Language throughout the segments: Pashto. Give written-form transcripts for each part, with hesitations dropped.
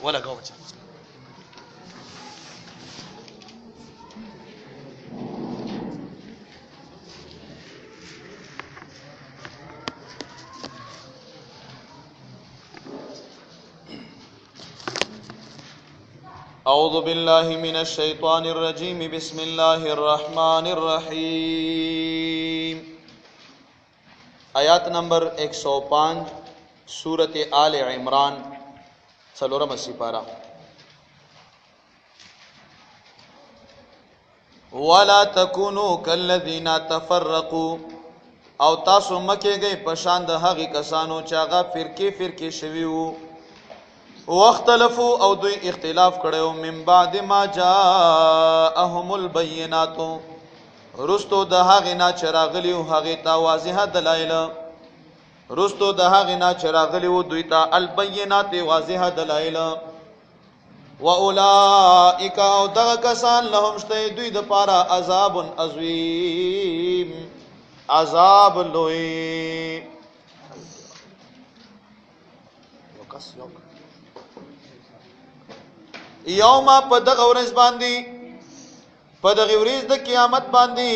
ولګاو بچا. اعوذ باللہ من الشیطان الرجیم بسم اللہ الرحمن الرحیم. آیات نمبر 105 سورت آل عمران څلورم سپارہ. ولا تکونوا کالذین تفرقوا او تاسو مکه گئی پشان د هغه کسانو چې هغه فرقې شوي وو. واختلفوا او دوی اختلاف کړو من بعد ما جاءهم البینات رستو د هغه نه چراغلی او هغه تا واضحه دلایل رستو د هغه نه چراغلی او دوی ته البینات واضحه دلایل. واولئک او دغه کسان لهم شته دوی د پاره عذاب عظیم عذاب لوی. یوم په دغه ورځ باندې په دغه ورځ د قیامت باندې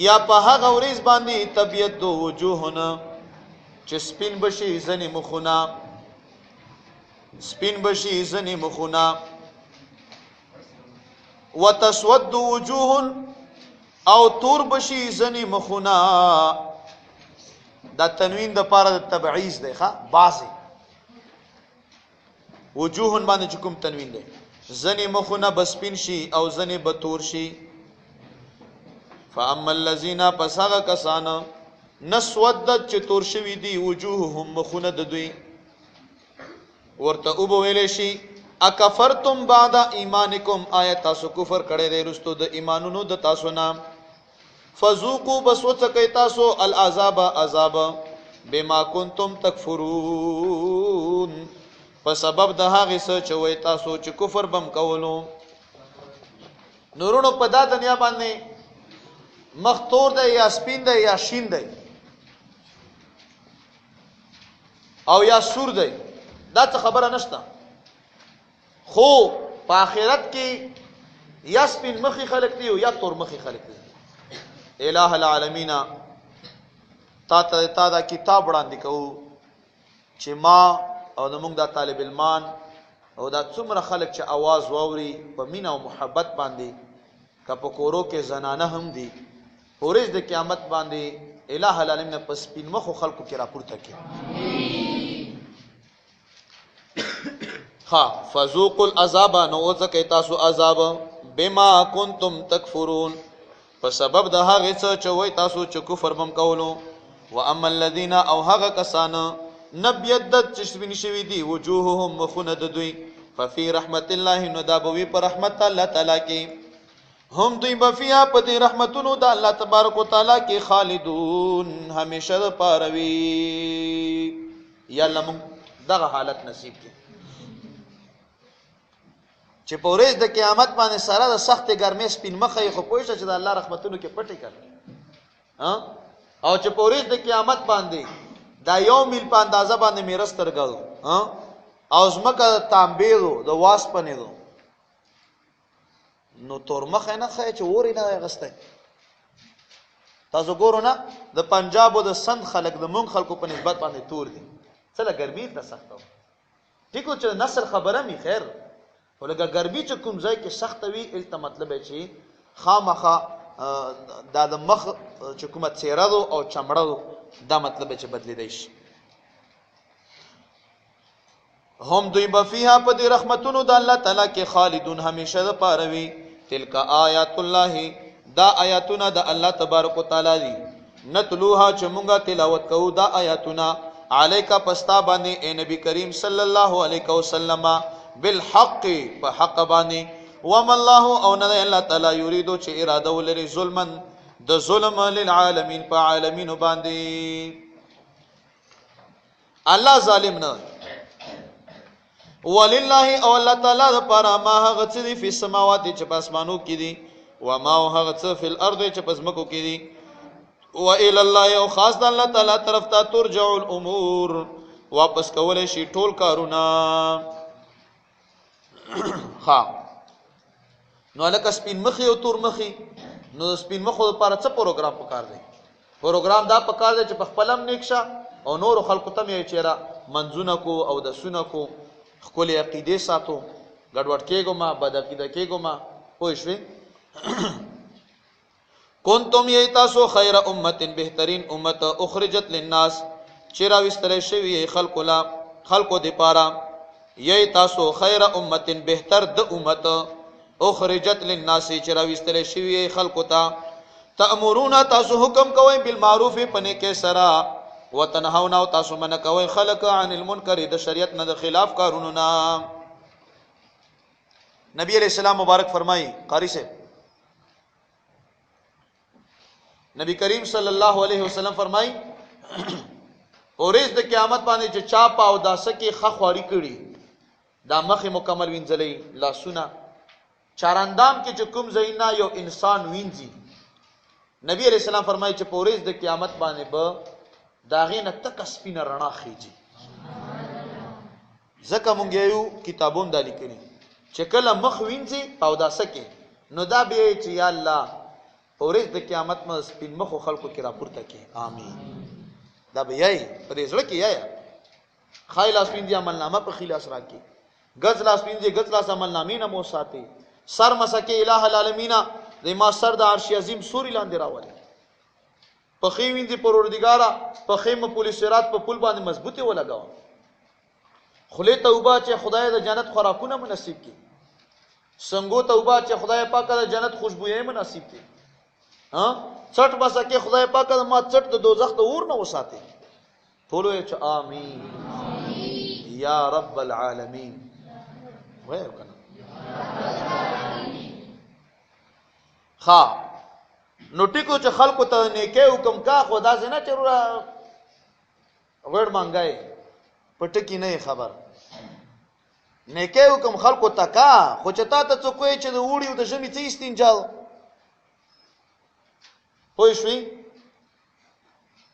یا په هغه ورځ باندې طبيعت دو وجوهنا چې سپین بشي زنی مخونه سپین بشي زنی مخونه وتسود وجوه او تور بشي زنی مخونه. دا تنوین د پاره د تبعیض دی ښا بازي وجوهن باندې چې کوم تنوین دی زنی مخونه بسپین شي او زنی بتور شي. فاما الذين پسغه کسان نسودت چې تور شوی دی وجوههم مخونه د دوی ورته او ویلې شي اکفرتم بعد ایمانکم آیت تاسو کفر کړی دی رستو د ایمانونو د تاسو نام فذوقوا بس وڅکئ تاسو العذاب عذاب بما کنتم تکفرون په سبب د هغه څه چې وای تاسو چې کفر بم کولو. نورونو په دا دنیا باندې مختور دی یا سپین دی یا شین دی او یا سور دی دا څه خبره نشته. خو په آخرت کې یا سپین مخی خلق دی او یا تور مخی خلق دی. الہ العالمین تا دا کتاب وړاندې کوو چې ما او د موږ د طالب علمان او دا څومره خلک چې आवाज واوري په مینا او محبت باندې که په کورو کې زنانه هم دي ورځ د قیامت باندې الہ العالمین په سپین مخو خلکو کې راپورته کوي. ها فذوقوا العذاب نو ځکه تاسو عذاب بما کنتم تکفرون په سبب د هغه څه چې وای تاسو چې کفر بم کولو. واما الذين او هغه کسان نبیدت چشبین شوی دی وجوههم مخونه د دوی ففي رحمت الله نو دا بوي پر رحمت الله تعالی کې هم دوی بفیا په دې رحمتونو د الله تبارک وتعالى کې خالدون همیشه پاروي. یا الله موږ دغه حالت نصیب کړي چې په ورځ د قیامت باندې سره د سخت ګرمۍ سپین مخې خو پوه شي چې د الله رحمتونو کې پټي کړي او چې په ورځ د قیامت باندې دا یو میل په اندازه باندې میرس ترګلو او زمکه تانبیرو د واسپنې دو نو تور مخ نه خای چې وری نه غسته. تاسو ګورو نه د پنجاب او د سند خلک د مونږ خلکو په نسبت باندې تور دي څه ګرمي ته سخته ټیکو چې نسل خبره می خیر ولګه ګرمي چې کوم ځای کې سخته وي الته مطلب چې خامخه دا د مخ چې کومه څیره دو او چمړه دو دا مطلب چې بدلی دی شي. هم دوی بفیها په دې رحمتونو د الله تعالی کې خالدون همیشه د پاروي. تلک آیات الله دا آیاتونه د الله تبارک وتعالى دي نتلوها چې مونږه تلاوت کوو دا آیاتونه علیکا پستا باندې اے نبی کریم صلی الله علیه وسلم بالحق په حق باندې وما الله او نه الله تعالی یریدو چې اراده ولري ظلمن د ظلم للعالمین په عالمین باندې. الله ظالم نه ولله او الله تعالی د پاره ما هغه څه دي په سماوات چې په اسمانو کې دي و ما هغه څه په الارض چې په زمکو کې دي و الى الله او خاص د الله تعالی طرف ته ترجع الامور واپس کولې شي ټول کارونه. ها نو لکه سپین مخي او تور مخي، نو سپین مخو لپاره څه پروګرام پکار دی؟ پروګرام دا پکار دی چې په خپلم نیک شه او نور خلکو ته یې چیرې منځونه کو او د سونه کو خپل عقیده ساتو، ګډوډ کېګو ما بد عقیده کېګو ما. پوه شئ؟ کنتم یی تاسو خیر امت، بهترین امت، اخرجت للناس چې راوستل شوی خلکو د پاره. یی تاسو خیر امت، بهتر د امت، اخرجت للناس چې راوستل شوی خلکو ته. تأمرون تاسو حکم کوئ بالمعروف پنه کې سرا، وتنهون او تاسو من کوئ خلق عن المنکر د شریعت نه د خلاف کارونو نه. نبی علیہ السلام مبارک فرمائی، قاری سے نبی کریم صلی اللہ علیہ وسلم فرمائی پوریز د قیامت باندې چې چا پاو داسه کې خخواری کړي دا مخ مکمل وینځلې لاسونه چاراندام کې چې کوم زینا یو انسان وینځي. نبی علیہ السلام فرمائی چې پوریز د قیامت باندې به داغه نه تک سپینه رڼا خيږي. ځکه مونږ یو کتابون د لیکلي چې کله مخ وینځي پاو داسه کې نو دا به چې یا الله پوریز د قیامت مې سپین مخ خلکو کې راپورته کې آمین. دا به یای پرې زړه کې یای خای لاس پینځي عمل نامه په خلاص راکې، غز لاس پینځي غز لاس عمل نامې نه مو ساتي، سر مسکه الہ العالمین د ما سر د عرش عظیم سوري لاندې راولي، په خې وینځي پروردګارا په خې م پولیس رات په پل باندې مضبوطه ولګاو، خله توبه چې خدای د جنت خوراکونه مناسب کړي، څنګه توبه چې خدای پاک د جنت خوشبوئی مناسب کړي، ها چټ بسکه خدای پاک د ما چټ د دوزخ د اور نه وساتي. ټول یې چې آمین یا رب العالمین. وای کنه ها نو ټیکو چې خلکو ته نیکه حکم کا خدا سے نه چرورا وړ مانګای پټکی نه خبر نیکه حکم خلکو ته کا خو چې تا ته څوک چې د وړي او د شمی څه استنجال. پوه شئ؟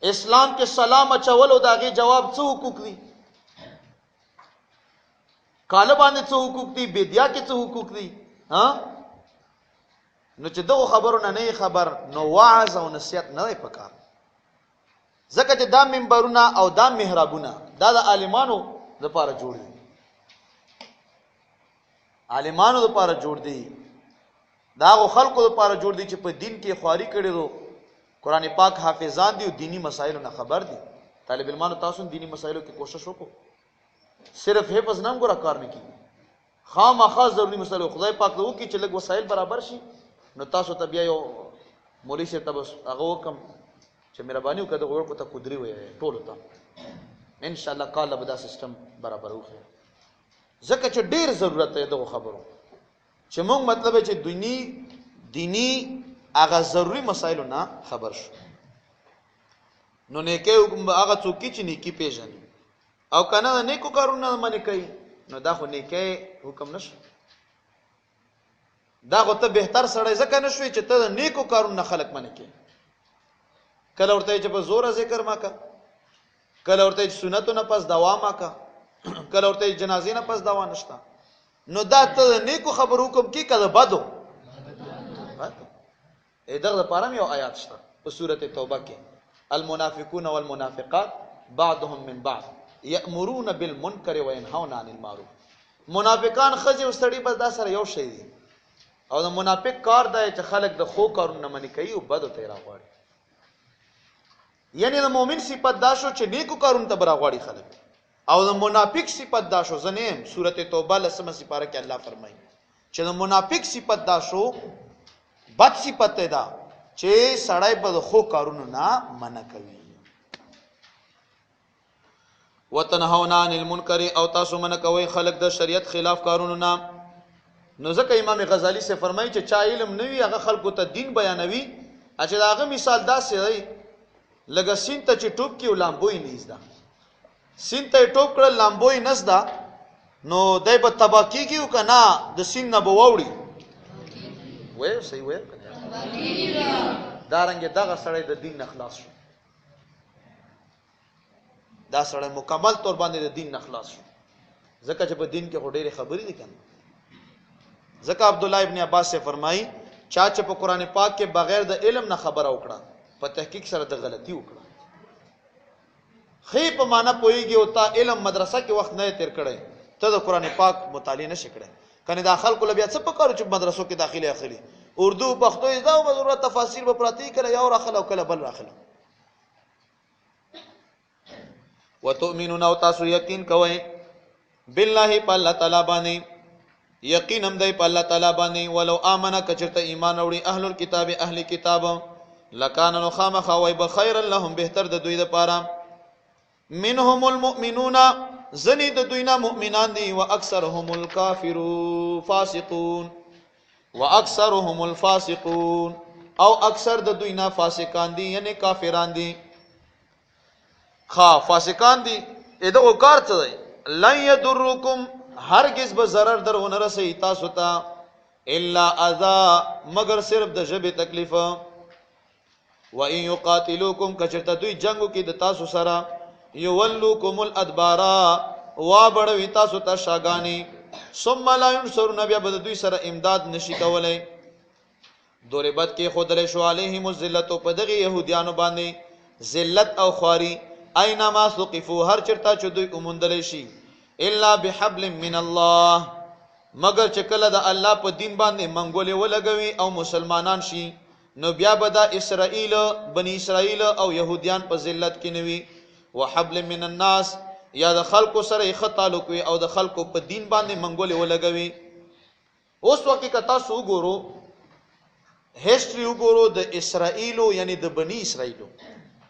اسلام کې سلام اچول او داغه جواب څه حقوق دي؟ کاله باندې څه حقوق دي؟ بدیا کې څه حقوق دي؟ ها نو چې دغه خبرونه نه خبر نو واعظ او نصیحت نه پکار. ځکه چې دا منبرونه او دا محرابونه دا د عالمانو لپاره جوړ دي، عالمانو لپاره جوړ دي، دا خلکو لپاره جوړ دي چې په دین کې خواري کړي دو، قرآن پاک حافظان دي او دینی مسائلو نه خبر دي. طالب علمانو تاسو دینی مسائلو کې کوشش وکړو، صرف حفظ نام ګره کار نه کیږي، خامخا ضروري مسائل خدای پاک ته وکړي چې لږ وسایل برابر شي نو تاسو ته بیا یو مولوی شه تاسو هغه وکم چې مهرباني وکړه غوړ کو ته قدرت وي ټول ته ان شاء الله کاله به دا سیستم برابر وکړي. ځکه چې ډیر ضرورت دی دغه خبرو چې موږ مطلب چې دینی هغه ضروری مسایلو نه خبر شو. نو نیکه حکم هغه څوک چې نیکی پیژني او کنه نیکو کارونه باندې کوي نو دا خو نیکه حکم نشو، دا خو ته بهتر سړی ځکه نشوي چې ته نیکو کارونه خلق باندې کوي. کله ورته چې په زور ذکر ما کا، کله ورته سنتو نه پس دوا ما کا، کله ورته جنازې نه پس دوا نشتا، نو دا ته نیکو خبر حکم کی کله بدو. دغه لپاره یو آیات شته په سورته توبه کې، المنافقون والمنافقات بعضهم من بعض یأمرون بالمنکر وینهون عن المعروف. منافقان خځه او سړي بس دا سره یو شی دي او د منافق کار دی چې خلک د خو کارونه منی کوي او بدو ته راغواړي. یعنی د مؤمن صفت دا شو چې نیکو کارونه ته راغواړي خلک، او د منافق صفت دا شو زنیم سورته توبه لسمه سپاره کې الله فرمایي چې د منافق صفت دا شو بد صفت ده چې سړی په خو کارونو نه منع کوي. وتنهون عن المنکر او تاسو منع کوي خلق د شریعت خلاف کارونو نه. نو ځکه امام غزالی سے فرمایي چې چا علم نوي هغه خلکو ته دین بیانوي، چې داغه مثال داسې دی لکه سین ته چې ټوب کې لامبوي نيزدا، سین ته ټوب کړه لامبوي نزدا نو دای په تباکی کیو کنه د سین نه بووړي وې صحیح وې دارنګ دغه سړی د دین نه خلاص شو، دا سړی مکمل طور باندې د دین نه خلاص شو. ځکه چې په دین کې ډېرې خبرې دي کنه ځکه عبد الله ابن عباس سے فرمایي چا چې په قران پاک کې بغیر د علم نه خبره وکړه په تحقیق سره د غلطي وکړه. خې په معنا پويږي او تا علم مدرسه کې وخت نه تیر کړي ته د قران پاک مطالعه نشې کړي. کنه داخل کول بیا څه پکارو چې مدرسو کې داخلي اخلي اردو پښتو زده او ضرورت تفاسیر به پراتی کړه یا راخله او کله بل راخله. وتؤمنون او تاسو یقین کوئ بالله په الله تعالی باندې یقین هم دی په الله تعالی باندې ولو امنه کچرته ایمان وروړي اهل الكتاب اهل کتاب لکان نو خامخا وای بخیر لهم بهتر د دوی لپاره منهم المؤمنون زنی د دوی نه مؤمنان دي واکثرهم الکافرون فاسقون واکثرهم الفاسقون او اکثر د دوی نه فاسقان دي یعنی کافران دي. فاسقان دي دغه کار څه دی لن يضركم هرگز به ضرر درونه رسي تاسو ته الا اذى مگر صرف د ژبې تکلیف. و ان يقاتلوكم کچرته دوی جنگو کې د تاسو سره يولوكم الادبار وا بړوي تاسو ته شاګانی ثم لا ينصرون بیا به دوی سره امداد نشي کولای. ضربت کې خودل شو عليهم الذلت په دغه يهوديانو باندې ذلت او خواري اينما ثقفوا هر چرتا چې دوی اومندل شي الا بحبل من الله مگر چې کله د الله په دین باندې منګولې ولګوي او مسلمانان شي نو بیا به د اسرائیل بنی اسرائیل او يهوديان په ذلت کې نوي. وحبل من الناس یا د خلکو سره یې تعلق وي او د خلکو په دین باندې منګولې ولګوي. اوس وخت کې تاسو وګورو هیستوري وګورو د اسرائیلو یعنی د بنی اسرائیلو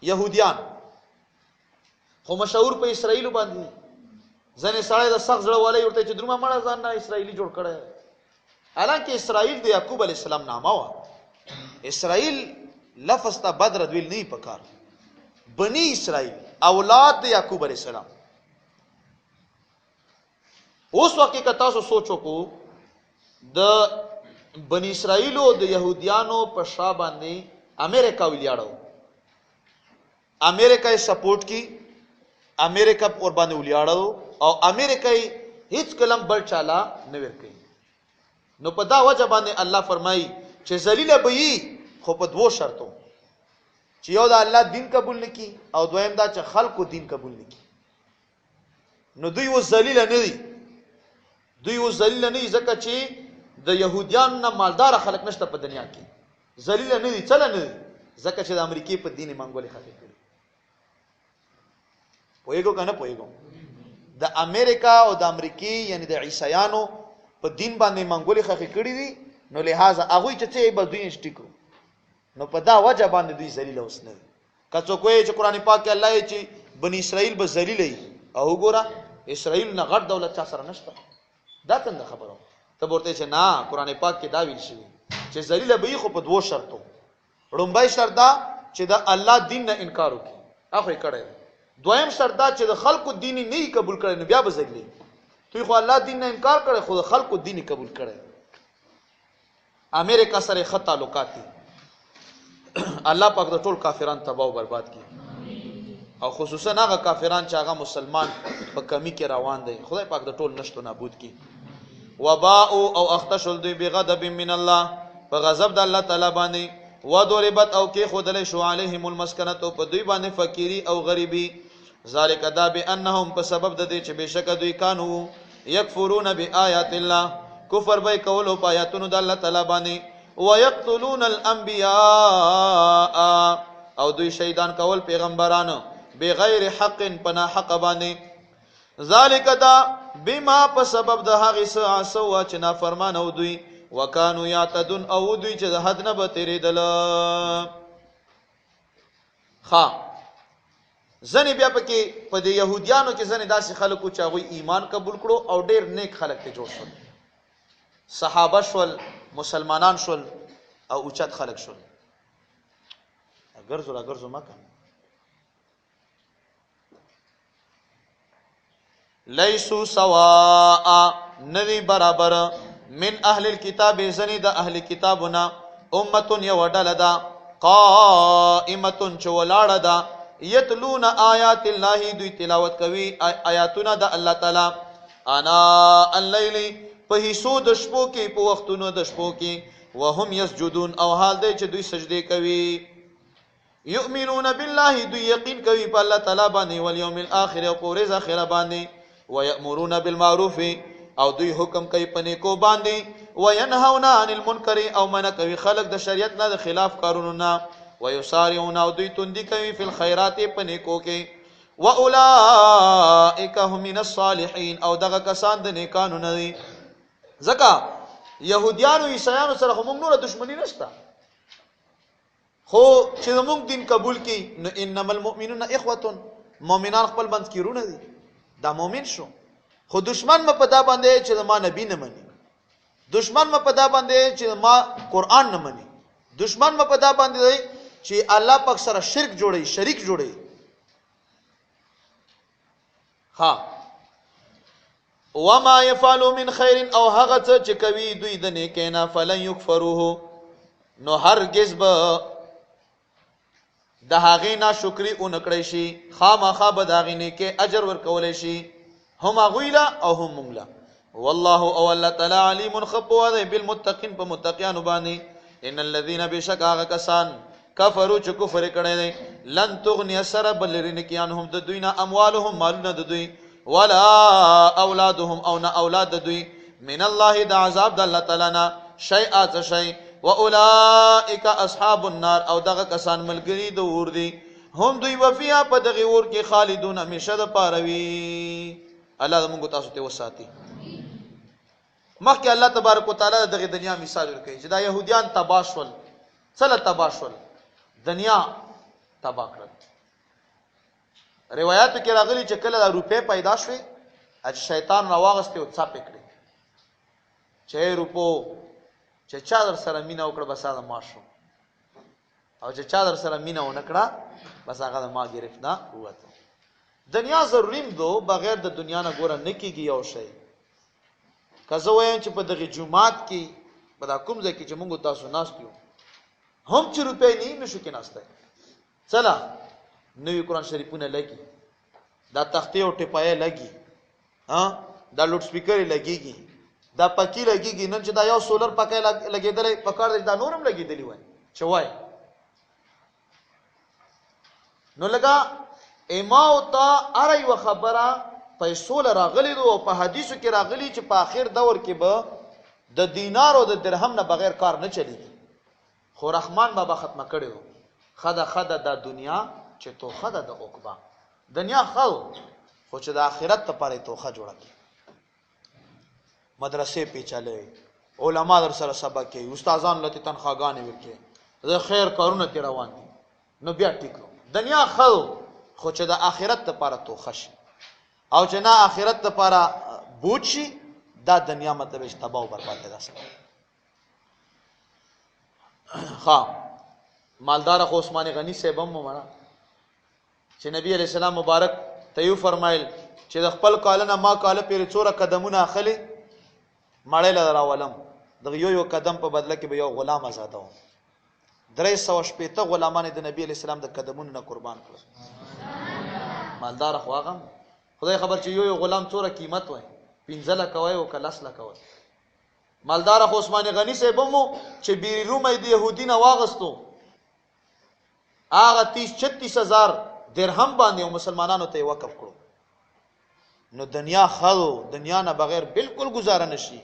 يهوديان خو مشهور په اسرائیلو باندې ځنې سړی د سخت زړه والی ورته چې درومه مړه ځان نه اسرائیلي جوړ کړی. حالانکه اسرائیل د یعقوب علیه السلام نامه وه. اسرائیل لفظ ته بد ردویل نه پکار. بنی اسرائیل اولاد د یعقوب علیه السلام. اوس وخت کې تاسو سوچو کو د بنی اسرائیلو د يهوديانو په شا باندې امریکا ویلیاړو امریکا یې سپورټ کی امریکا اور باندې ولیاړو او امریکا هیڅ کلم بل چالا نه ورکړي. نو په دا وجه باندې الله فرمایي چې ذلیل به وي خو په دوه شرطو چې یو دا الله دین قبول نکي او دویم دا چې خلکو دین قبول نکي. نو دوی و ذلیل نه دي دوی و ذلیل نه ځکه چې د يهوديان نه مالدار خلک نشته په دنیا کې. ذلیل نه دي چل نه دي ځکه چې د امریکای په دین منګولې خفه کړي. پوهیږو کنه پوهیږو د امریکا او د امریکای یعنی د عیسایانو په دین باندې منګولې خفه کړي دي. نو لہذا هغه چې به دوی نشټیکو نو په دا وجه باندې دوی ذلیل اوس نه دي. کڅو کوی چې قران پاک کې الله یې چې بنی اسرائیل به ذلیل وي او وګوره اسرائیل نه غټ دولت چا سره نشته. دا څنګه خبره ته ورته چې نه قران پاک کې دا ویل شوی چې ذلیل به خو په دوه شرطو. لومبای شرط دا چې د الله دین نه انکار وکړي هغه کړي. دویم شرط دا چې د خلکو دین نه قبول کړي نو بیا به ذلیل. توی خو الله دین نه انکار کړي خو د خلکو دین قبول کړي. امریکا سره خط تعلقات دي. الله پاک د ټول کافران تباہ او برباد کړي او خصوصا هغه کافران چې هغه مسلمان په کمی کې روان دي خدای پاک د ټول نشټو نابود کړي. وباء او اختشل دوی بغضب من الله په غضب د الله تعالی باندې وضربت او کې خودل شو عليهم المسكنه په دوی باندې فقيري او غريبي. ذالک دا بانهم په سبب د دې چې بشک دوی کانو یکفرون بآیات الله کفر به کولو په آیاتونو د الله تعالی باندې ويقتلون الانبیاء او دوی شهیدان کول پیغمبرانو بغیر حق پنا حق باندې. ذالک دا بما په سبب د هغه سوا چې نافرمان او دوی وکانو یعتدون او دوی چې د حد نه به تیریدل. ځنې بیا پکې په د يهوديانو کې ځنې داسې خلکو چې هغوی ایمان قبول کړو او ډېر نیک خلک ته جوړ شول. صحابه شول مسلمانان شول او اوچت خلک شول. ګرځو مکه لیسو سواء ندی برابر من اهل الكتاب زنی د اهل کتابنا امتون یو ډله ده قائمتون چې ولاړه ده یتلون آیات الله دوی تلاوت کوي آیاتونه د الله تعالی انا الليل په حصو د شپو کې په وختونو د شپو کې وهم یسجدون او حال دی چې دوی سجدې کوي یؤمنون بالله دوی یقین کوي په الله تعالی باندې والیوم الاخر او په ورځ اخره باندې ويأمرون بالمعروف او دوی حکم کوي په نیکو باندې وینهون عن المنکر او منع کوي خلق د شریعت نه د خلاف کارونو نه ويسارعون او دوی تندي کوي په الخيرات په نیکو کې واولئک هم من الصالحین او دغه کسان د نیکانو نه دي ځکه يهوديانو عیسایانو سره هم نور دښمنی نشته خو چې موږ دین قبول کړي نو انما المؤمنون اخوه مؤمنان خپل بند کیرونه دي دا مؤمن شو خو دشمن م په دا باندې چې ما نبی نه مني دشمن م په دا باندې چې ما قران نه مني دشمن م په دا باندې چې الله پاک سره شرک جوړي شریک جوړي ها وما يفعلوا من خير او هغه څه چې کوي دوی د نیکینا فلن يكفروه نو هرگز به د هغې نه شکرې اونکړی شي خامخا به د هغې نیکۍ اجر ورکولی شي هم هغوی له او هم موږ له والله او الله تعالی علیم ښه پوه دی بالمتقین په متقیانو باندې ان الذین بشک هغه کسان کفرو چې کفر کړی دی لن تغنی سره بل لري نه کي عنهم د دوی نه اموالهم مالونه د دوی ولا اولادهم او نه اولاد د دوی من الله د عذاب د الله تعالی نه شیئا څه شی واولئک اصحاب النار او دغه کسان ملګری د اور دي هم دوی وفیا په دغه اور کې خالدون همیشه د پاروي الله موږ تاسو ته وساتي مخکې الله تبارک وتعالى دغه دنیا مثال ورکړي چې دا يهوديان تباشل څل تباشل دنیا تبا کړل روایتو کې راغلي چې کله د روپې پیدا شوې اج شیطان راواغسته او څا پکړي چې روپو چې چا در سره مینا وکړه بس هغه ما شو او چې چا در سره مینا ونکړه بس هغه ما گرفت نه وته دنیا ضروریم دو بغیر د دنیا نه ګوره نه کیږي یو شی که زه وایم چې په دغه جمعات کې په دا کوم ځای کې چې موږ تاسو ناست یو هم چې روپۍ نه نشو کې ناسته چلا نوی قرآن شریفونه لګي دا تختې او ټپایې لګي دا لوډ سپیکر لګيږي دا پکی لګيږي نن چې دا یو سولر پکې لګېدلې پکړ دا نورم لګېدلی وای چوای نو لگا اما او تا اره یو خبره پیسو راغلی دو په حدیثو کې راغلی چې په اخر دور کې به د دینار او د درهم نه بغیر کار نه چلیږي خو رحمان بابا ختمه کړو خدا د دنیا چې توخه د عقبا دنیا خو چې د آخرت لپاره توخه جوړه کی مدرسې پیچاله علما در سره سبق کوي استادان لته تنخواګانې ورکړي د خیر کارونه تی روان دي نو بیا ټیکو دنیا خو چې د آخرت لپاره توخه شي او چې نه آخرت لپاره بوج شي دا دنیا مطلب تباہ او برباد ده مالدار خو عثمان غنی صاحب هم ومنه چې نبی علیہ السلام مبارک تیو فرمایل چې د خپل کالنه ما کاله پیر څوره قدمونه اخلي مړې لره راولم د یو قدم په بدله کې به یو غلام آزادو 360 غلامان د نبی علیہ السلام د قدمونو نه قربان کړل مالدار خو هغه خدای خبر چې یو غلام څوره قیمت وای 15 لک وای او کلاس لک وای مالدار خو عثمان غنی صاحب مو چې بیری رومه د يهودین واغستو هغه 30-36 هزار درهم باندې مسلمانانو ته وقف کړو نو دنیا نه بغیر بالکل گزاره نشي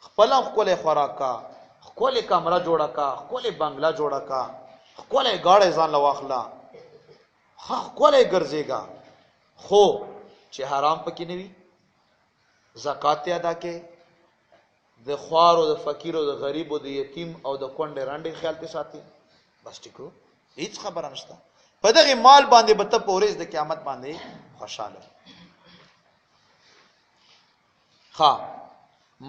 خپل خوراکا خپل کمره جوړه کا خپل بنگلا جوړه کا خپل گاړې ځان لواخلا خپل ګرځېګا خو چې حرام پکې نه وي زکات ادا کې د خوار او د فقیر او د غریب او د یتیم او د کونډې رانډې خیال ته ساتي بس ټیکو هیڅ خبره نشته په دغه مال باندې به ته په ورځ د قیامت باندې خوشاله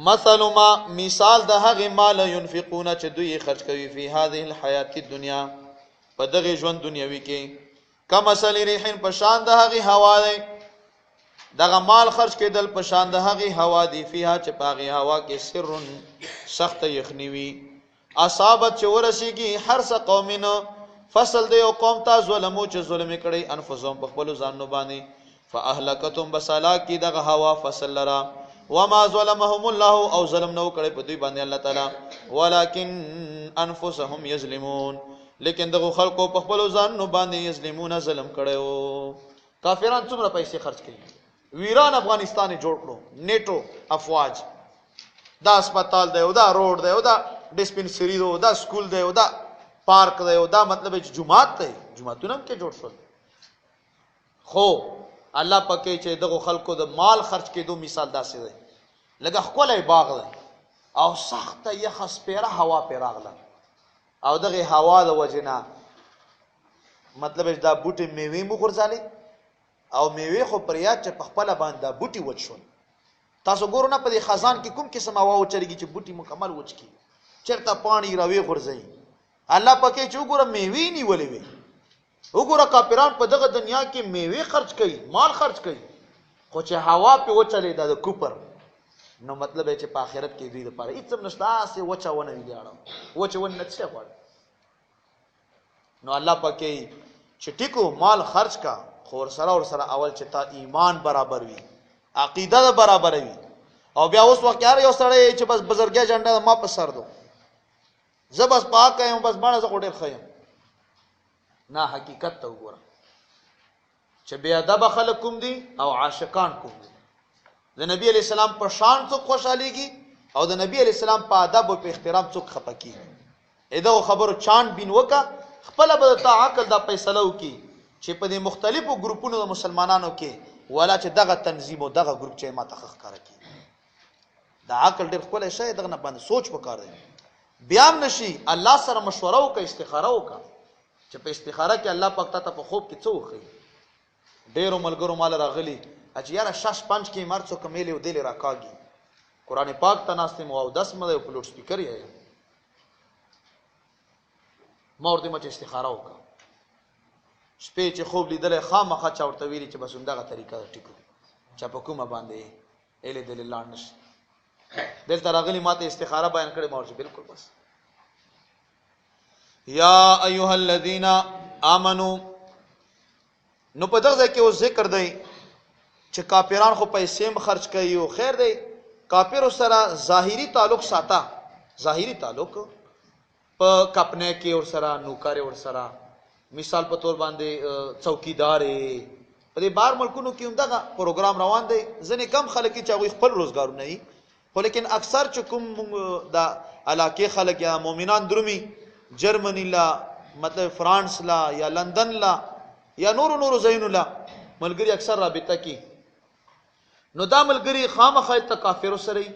مثل ما مثال د هغه مال ينفقون چې دوی خرج کوي په هذه الحیات الدنیا په دغه ژوند دنیوي کې کما مثل ریحین په شان د هغه هوا دی دغه مال خرج کېدل په شان د هغه هوا دی فيها چې په هغه هوا کې سر سخت یخنی وي اصابت چې ورسیږي هر څه قومینو فصل دی او قوم ته ظلمو چې ظلم کړي انفسهم په خپل ځانو باندې فاهلکتهم بسلا کی دغه هوا فصل لرا وما ظلمهم الله او ظلم نو کړي په دوی باندې الله تعالی ولکن انفسهم یظلمون لیکن دغه خلکو په خپل ځان نو باندې یظلمون ظلم کړي. کافران څومره پیسې خرج کړي، ویران افغانستان جوړ کړو، نیټو افواج، دا اسپیټال دی او دا روډ دی او دا ډسپنسری دی او دا سکول دی او دا پارک دی او دا مطلب چې جمعات دی، جمعتونه هم کې جوړ شول. خو الله پکې چې دغه خلکو د مال خرج کېدو مثال داسې دی لکه ښکلی باغ دی او سخته یخه سپیره هوا پرې راغله او دغه هوا د وجې نه مطلب چې دا بوټي میوې مو غورځالې او میوې خو پر یاد چې په خپله باندې دا بوټي وچ شول. تاسو ګورو نه په دې خزان کې کوم قسم هوا وچرېږي چې بوټي مکمل وچ کړي، چېرته پاڼې راوې غورځوي. الله پکې چې وګوره میوې نیولې وي، وګوره کافران په دغه دنیا کې میوې خرج کوي، مال خرج کوي، خو چې هوا پې وچلې دا د کوپر نو مطلب چې په آخرت کې دوی دپاره هېڅ هم نشته، هسې وچه ونه وي داړه وچه ونه نه څه غواړي. نو الله پکې چې ټیکو مال خرج کا خو ورسره اول چې تا ایمان برابر وي، عقیده ده برابر وي. او بیا اوس وخت یار یو سړی چې بس بزرګیا جنډه ما په سر دو زه بس پاک یم بس باندې زه خو ډېر ښه یم. نه، حقیقت ته وګوره چې بې ادبه خلک کوم دي او عاشقان کوم دي. د نبی علیہ السلام په شان څوک خوشحالیږي او د نبی علیہ السلام په ادب او په احترام څوک خفه کېږي. دغو خبرو چان بین وکړه، خپله به د تا عقل دا فیصله وکړي چې په دې مختلفو ګروپونو د مسلمانانو کې ولا چې دغه تنظیم او دغه ګروپ چې ما ته ښه ښکاره کړي. دا عقل ډېر ښکلی شی، دغه نه باندې سوچ پکار دی. بیا هم نشي الله سره مشوره وکړه، استخاره وکړه چې په استخاره کې الله پاک تا ته په خوب کې څه وښیي. ډېرو ملګرو مال راغلي چې یاره شش پنج کې مر څوک میلې او دیلې راکاږي، قرآن پاک ته ناست یم او اودس مه دی او په لوډ سپیکر یې ما ورته چې استخاره وکړه. شپې چې خوب لیدلی خامخا چا ورته ویلي چې بس همدغه طریقه ده ټیکو چا په کومه باندې ایلې دلې لاړ نه شي. دلته راغلي ما ته استخاره بیان کړې، ما ورته بلکل بس یا ایها الذین آمنو. نو په دغه ځای کې اوس ذکر دی چې کافران خو پیسې هم خرج کوي او خیر دی کافرو سره ظاهري تعلق ساته، ظاهري تعلق په کپنه کې ورسره نوکر ورسره مثال په تور باندې څوکیدار په دې بار ملکونو کې هم دغه پروګرام روان دی. ځینې کم خلک چې هغوی خپل روزګارونه وي، خو لیکن اکثر چې کوم د علاقې خلک یا مؤمنان درومي جرمني لا مطلب فرانس لا یا لندن لا یا نورو ځایونو لا ملګري اکثر رابطه کی، نو دا ملګري خامخا ته کافرو سره وي،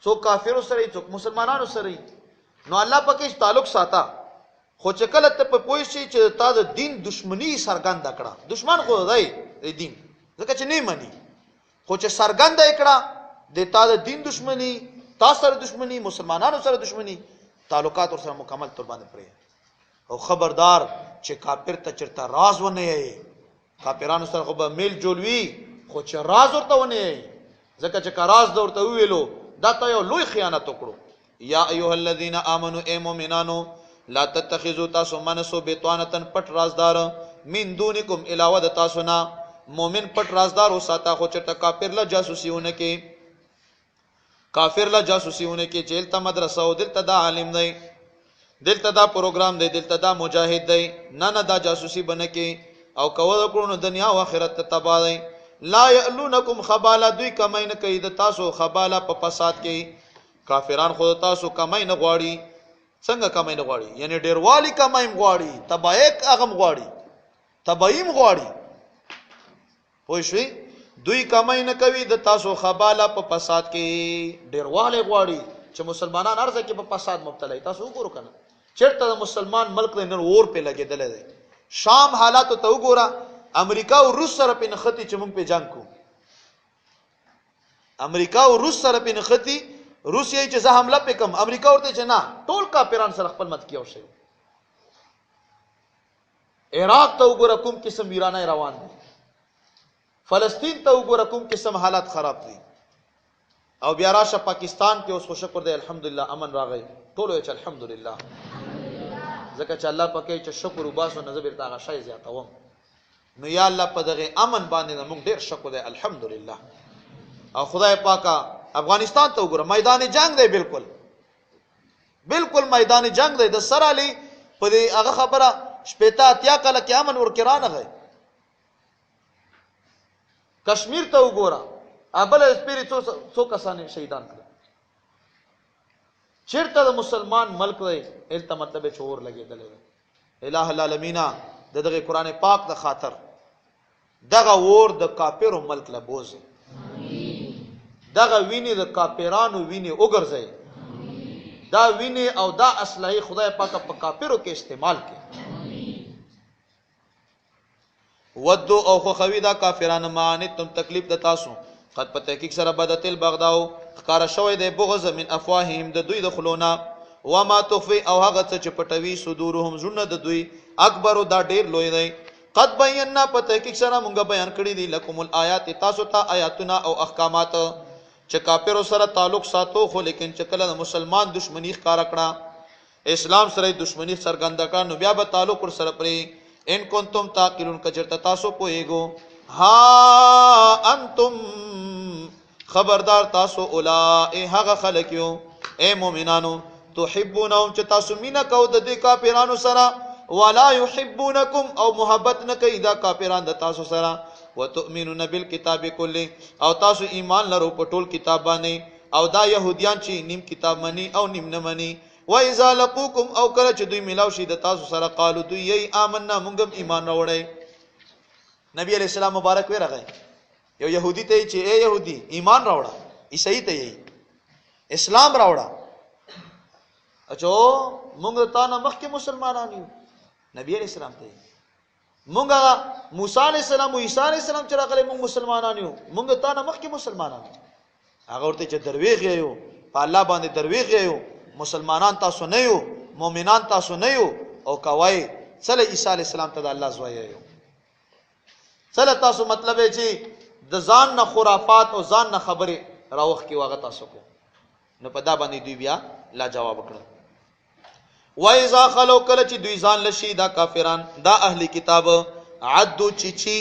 څوک کافرو سره وي څوک مسلمانانو سره وي. نو الله پکې تعلق ساته، خو چې کله ته په پوه شي چې تا د دین دشمني څرګنده کړه، دشمن خو دی د دین ځکه چې نه مني، خو چې څرګنده یې کړه د تا د دین دشمني، تا سره دشمني، مسلمانانو سره دشمني، تعلقات ورسره مکمل طور باندې پرې. او خبردار چې کافر ته چېرته راز ونه یې، کافرانو سره خو به میل جول وي خو چې راز ورته ونه یې، ځکه چې که راز ده ورته وویلو دا ته یو لوی خیانت وکړو. یا ایها الذین آمنو، ای مؤمنانو، لا تتخذوا تاسو منسو بطانتن پټ رازدار من دونکم علاوه د تاسو نه، مؤمن پټ رازدار وساته خو چېرته کافر له جاسوسیونه کې، کافر له جاسوسیونه کې چې دلته مدرسه او دلته دا عالم دی، دلته دا پروګرام دی، دلته دا مجاهد دی، نه دا جاسوسی بنه کې او کوه کړو نو دنیا او آخرت ته تباه دی. لا یعلونکم خبالا، دوی کمای نه کوي د تاسو خبالا په فساد کې. کافران خود تاسو کمای نه غواړي. څنګه کمای نه غواړي؟ یعنی ډیروالی کمای غواړي، تباہی هغه غواړي، تباہی غواړي. پوه شئ؟ دوی کمای نه کوي د تاسو خبالا په فساد کې، ډیروالی غواړي چې مسلمانان ارزه کې په فساد مبتلا. تاسو وګورئ کنه چیرته د مسلمان ملک د نن اور په لګېدل دی. شام حالات ته وګوره، امریکا او روس سره په نختی چې موږ په جنگ کو، امریکا او روس سره په نختی، روس یې چې زه حمله پکم، امریکا ورته چې نه ټول کافران سره خپل مت کیاو شي. عراق ته وګوره کوم قسم ویرانه روان دي، فلسطین ته وګوره کوم قسم حالات خراب دي، او بیا راشه پاکستان کې اوس خو شکر دی الحمدلله امن راغی، ټول وایي چې الحمدلله، ځکه چې الله پکې چې شکر وباسو نه زه بیرته هغه شی زیاتوم. نو یا الله په دغه امن باندې موږ ډېر شکر دی الحمدلله. او خدای پاکا افغانستان ته وګوره میدان جنگ دی بالکل میدان جنگ دی د سر علی په دې هغه خبره شپېته اتیا کله کې امن ورکرانه غي کشمیر ته وګوره ابل سپیری څو کسانې شهیدان کړل چیرته د مسلمان ملک دی الته مطلب چور لګیدل الہ العالمین دغه قران پاک د خاطر دغه ور د کافرو ملک لبوز دغه ویني د کافرانو ویني وګرځي دا ویني او دا اسلحه خدای پاک په کافرو کې استعمال کړي ودو او خو خوی دا کافرانو معنی تم تکلیف د تاسو قد په تحقیق سره بدت البغداو خکار شوی د بغض من افواههم د دوی د خلونا وما تخفي او هغه څه چې پټوي صدورهم زړه د دوی اکبر دا ډیر لوی دی قد بینا په تحقیق سره مونږ بیان کړی دي لکم الآیات تاسو ته آیاتنا او احکامات چې کافرو سره تعلق ساتو خو لیکن چې کله مسلمان دشمنی ښکارا کړه اسلام سره دشمنی سرګند کړه نو بیا به تعلق ور سره پرې ان کنتم تعقلون کچرتا تاسو پوهیږو ها انتم خبردار تاسو اولئ هغه خلک یو اے مؤمنانو تحبونهم چې تاسو مینا کو د دې کافرانو سره ولا يحبونكم او محبت نه کوي دا کافرانو د تاسو سره وتؤمنون بالکتاب کله او تاسو ایمان لرو په ټول کتاب باندې او دا يهوديان چې نیم کتاب مني او نیم نه مني واذا لقوكم او کله چې دوی ملاو شي د تاسو سره قالو دوی یې آمنا مونږ ایمان راوړی نبی علیہ السلام مبارک وی راغی یو يهودي ته چې اے يهودي ایمان راوړه عیسائی ته یې اسلام راوړه اچو مونږ ته نه مخکې مسلمانان یو نبی علیہ السلام ته مونږ موسی علیہ السلام او عیسی علیہ السلام چې راغلي مونږ مسلمانان یو مونږ ته نه مخکې مسلمانان هغه ورته چې درویغ یو په الله باندې درویغ یو مسلمانان تاسو نه یو مؤمنان تاسو نه یو او کوي صلی عیسی علیہ السلام ته الله زوی یو صلی تاسو مطلب چې د ځان نه خرافات او ځان نه خبره راوخ کې واغ تاسو کو نو په دا باندې دوی بیا لا جواب کړ وایذا خلو کله چې دوی ځان لشي دا کافران دا اهلی کتاب عدو چیچی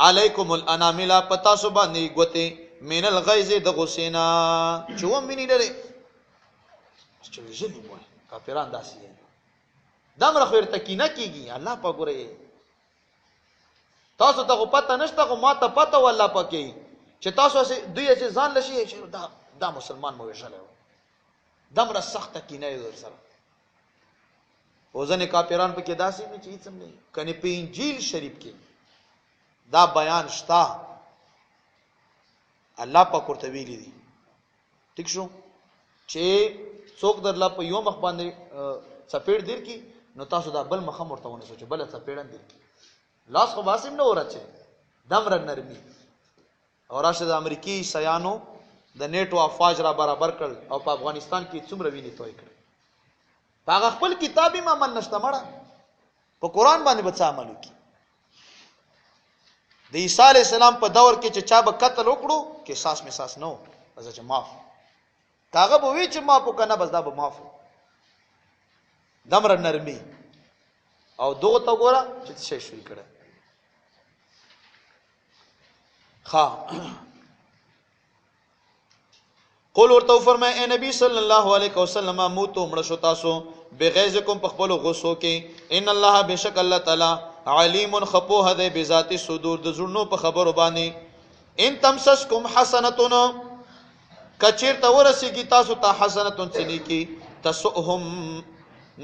علیکم الانامل پتا سو باندې غوته من الغیظ د غسینا چوم منی لري چې ژوند مو کافران داسي دمر خو ورته کینه کیږي الله په ګوره تاسو ته پته نشته خو ما ته پته والله پکې چې تاسو دوی چې ځان لشي چې دا مسلمان مو وشاله دمر سخت کینه یې ور سره وزن کافران په کې داسي نه چې هیڅ نه کني په انجیل شریف کې دا بیان شتا الله پاک ورته ویلي دي ٹھیک شو چې څوک درلا په یو مخ باندې سپېړ دیر کی نو تاسو دا بل مخ مرته ونه سوچ بل سپېړن دیر کی لاس خو واسم نه ورچه دمر نرمي او راشه د امریکای سیانو د نیټو افواج را برابر کړ او په افغانستان کې څومره ویني توي کړ هغه خپل کتابي ما من نشته مړه په قران باندې به څه عمل وکي د عیسی علی السلام په دور کې چې چا به قتل وکړو کې احساس محساس نه و بس چې معاف هغه به وی چې معاف وکنه بس دا به معاف دمر نرمي او دوه تا ګوره چې څه شوي کړه ها قول ورته فرمای اے نبی صلی الله علیه وسلم موتو مړ شو تاسو بغیظکم په خپل غوسو کې ان الله بشک الله تعالی علیم خپوه ده بذات الصدور د زړونو په خبرو باندې ان تمسسکم حسنتون کچیر ته ورسیږي تاسو ته حسنتون سنی کی تسهم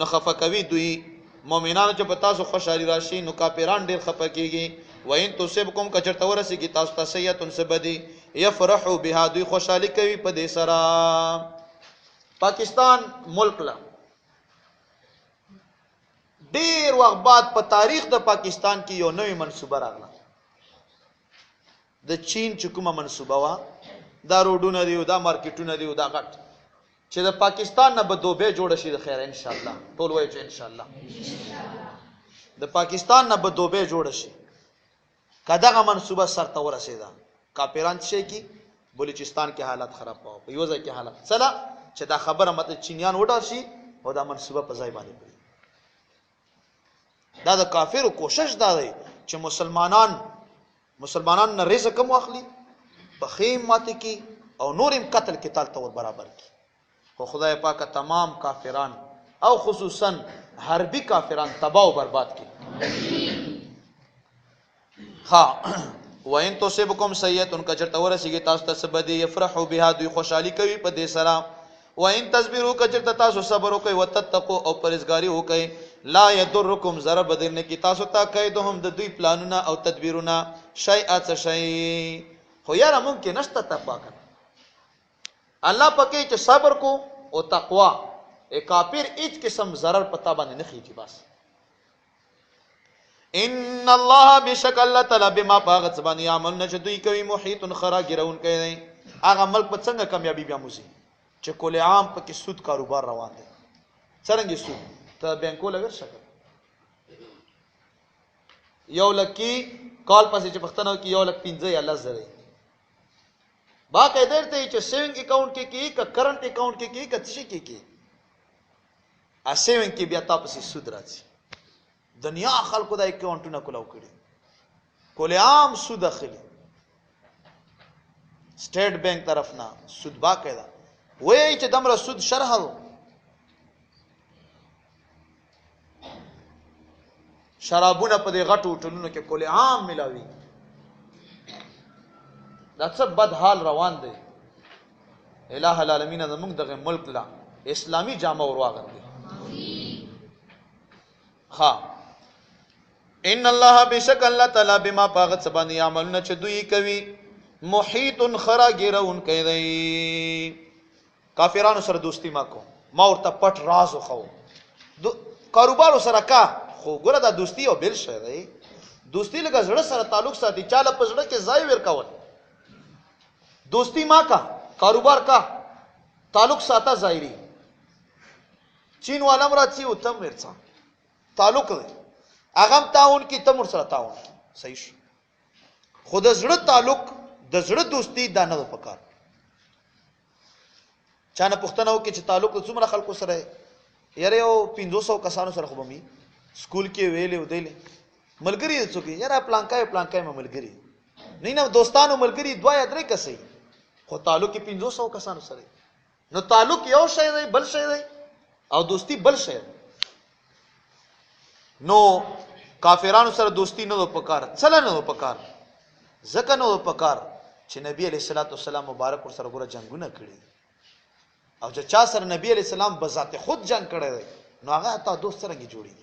نخفقوی دوی مؤمنانو چې په تاسو خوشالي راشي نو کافران ډیر خپکیږي وین تصبکم کچر ته ورسیږي تاسو ته سیئه سبدی یفرحوا بها دوی خوشالي کوي په دې سره پاکستان ملک لا ډیر وخت بعد په تاریخ د پاکستان کې یو نوې منصوبه راغله د چین چې کومه منصوبه وا دا روډونه دی دا مارکیټونه دی دا غټ چې د پاکستان نه به دوبه جوړ شي د خیر ان شاء الله ټول وایي چې ان شاء الله د پاکستان نه به دوبه جوړ شي کداغه منصوبه سر ته ورسېده کاپیران شي کی بلوچستان کې حالت خراب پاو په یوځای کې حالت سلا چې دا خبره مته چینیان وډار شي او دا منصوبه په ځای باندې پرې دا د کافرو کوشش دا دی چې مسلمانان نه رزق کم واخلي پخیم ماتی کی او نورم قتل کی تال تور برابر کی. خو خدای پاک تمام کافران او خصوصا حربی کافران تباہ و برباد کی. ہاں وَإِن تُصِبْكُمْ سَيِّئَةٌ کچرته ورسیږي تاسو ته څه بدي یفرحوا بها دوی خوشحالي کوي په دې سره. وَإِن تَصْبِرُوا کچرته تاسو صبر وکئ وتتقوا او پرهیزګاري وکئ لا يضركم ضرر بدن کی تاسو ته کیدهم د دوی پلانونه او تدبیرونه شیئا څه شی. خو یاره ممکن نشته تقوا کنه الله پکې چې صبر کو او تقوا کافر هیڅ قسم ضرر پتا باندې نه خېږي. بس ان الله بشک الله تعالی بما باغت زبان یعمل نجدوی کوي محیط خرا ګرون کوي. هغه ملک په څنګه کامیابی بیا موزي چې کول عام پکې سود کاروبار روان دي. څنګه سود ته بانکو لګر شکل یو لکی کال پسې چې پښتنو کې یو لک 15 یا 10 زره باقاعده ته چې سیوینګ اکاؤنٹ کې کی کا کرنٹ اکاؤنٹ کې کی کا څه کې کی ا سیوینګ کې بیا تاسو سود راځي. دنیا خلکو د اکاؤنټونه کولاو کړي کول عام سود اخلي سټیټ بانک طرف نه سود باقاعده وای چې دمر سود شرح شرابونه په دې غټو ټولونو کې کول عام ملاوي. دا څه بد حال روان دی. الہ العالمین زموږ دغه ملک لا اسلامی جامه ورواغندي. ها ان الله بشک الله تعالی بما باغت سبان یعملون چې دوی کوي محیط خرا ګرون کوي. کافرانو سره دوستی ما کو ما ورته پټ راز خو کاروبار سره کا خو ګره دا دوستی او بل شي دی. دوستی لکه زړه سره تعلق ساتي چاله پزړه کې ځای ور کول. دوستی ما کا کاروبار کا تعلق ساته ظاهری چین والا مراتي او تم ورڅا تعلق دی اغم تعاون کی تم سره تعاون صحیح شو. خود زړه تعلق د زړه دوستی دا نه پکار. چانه پښتنو کې چې تعلق څومره خلکو سره یاره یو 500 کسانو سره خو بمي سکول کې ویلې ودیلې ملګری څوک یاره پلانکای مې ملګری نه دوستانو ملګری دوا یا درې کسي خو تعلق 500 کسانو سره. نو تعلق یو شی دی بل شی دی او دوستی بل شی دی. نو کافرانو سره دوستی نه پکار چل نه پکار ځکه نه پکار چې نبی علیہ الصلوۃ والسلام مبارک ور سره ګره جنگونه کړي او چې چا سره نبی علیہ السلام بذات خود جنگ کړي دی نو هغه تا دوست سره کې جوړي.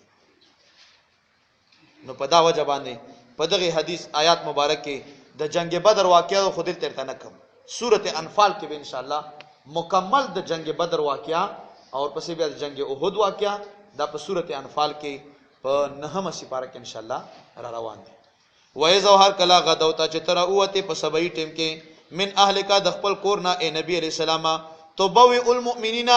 نو په دا وجه باندې په دغه حدیث آیات مبارک کې د جنگ بدر واقعا خود ترته نه کوم. سورۃ انفال کې به ان شاء الله مکمل د جنگ بدر واقعا او پسې بیا د جنگ احد واقعا دا په سورۃ انفال کې په 9 سپاره کې ان شاء الله را روان دي. وایذو هر کلا غدوتا چې تر اوته په سبای ټیم کې من اهلک د خپل کور نه اے نبی علیہ السلام توبوی المؤمنین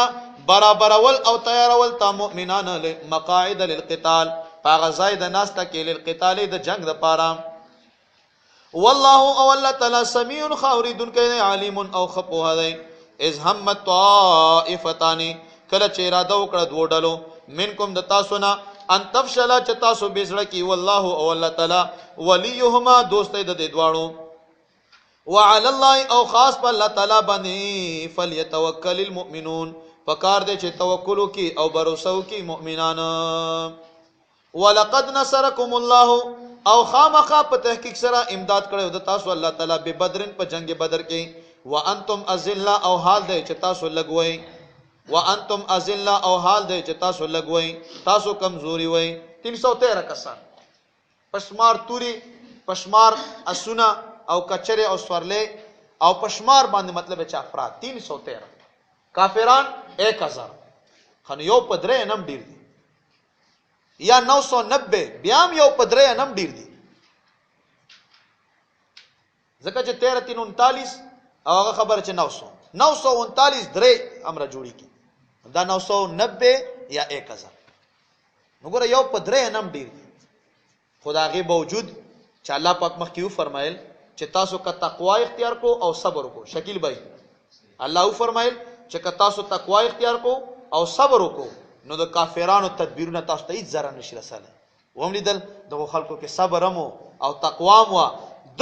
برابر ول او تیار ول تا مؤمنان مقاعد للقتال پاغه زائد ناس تک للقتال د جنگ د پاره. والله او الله تعالی سمیع خاوریدن کین علیم او خپو هدی. اذ همت طائفتان کله چې اراده وکړه دوه ډلو منکم د تاسو نه ان تفشلا چې تاسو بیزړه کی والله او الله تعالی ولیهما دوست د دې دواړو. وعلى الله او خاص په الله تعالی باندې فلیتوکل المؤمنون فکار دې چې توکل کی او باور کی مؤمنان. ولقد نصرکم الله او خامخا په تحقیق سره امداد کړو د تاسو الله تعالی به بدرن په جنگ بدر کې وانتم اذلوا او حال دې چې تاسو لګوي وانتم اذلوا او حال دې چې تاسو لګوي تاسو کمزوري وای. 313 کسان پشمار توری پشمار اسونه او کچره او سورلې او پشمار باندې مطلب چې افراد 313 کافران 1000 خن یو پدره نم ډیر دي یا 990 بیام یو پدره نم ډیر دي ځکه چې 1339 او هغه خبره چې 939 درې امر جوړی کی دا 990 یا 1000 نو ګره یو پدره نم ډیر دي. خدای باوجود چې الله پاک مخکې فرمایل چې تاسو کا تقوا اختیار کو او صبر کو. شکیل بھائی الله فرمایل چې کا تاسو تقوا اختیار کو او صبر کو نو د کافرانو تدبیرونه تاسو ته هیڅ ضرر نشي رساله. وملیدل دغه خلکو کې صبر مو او تقوا مو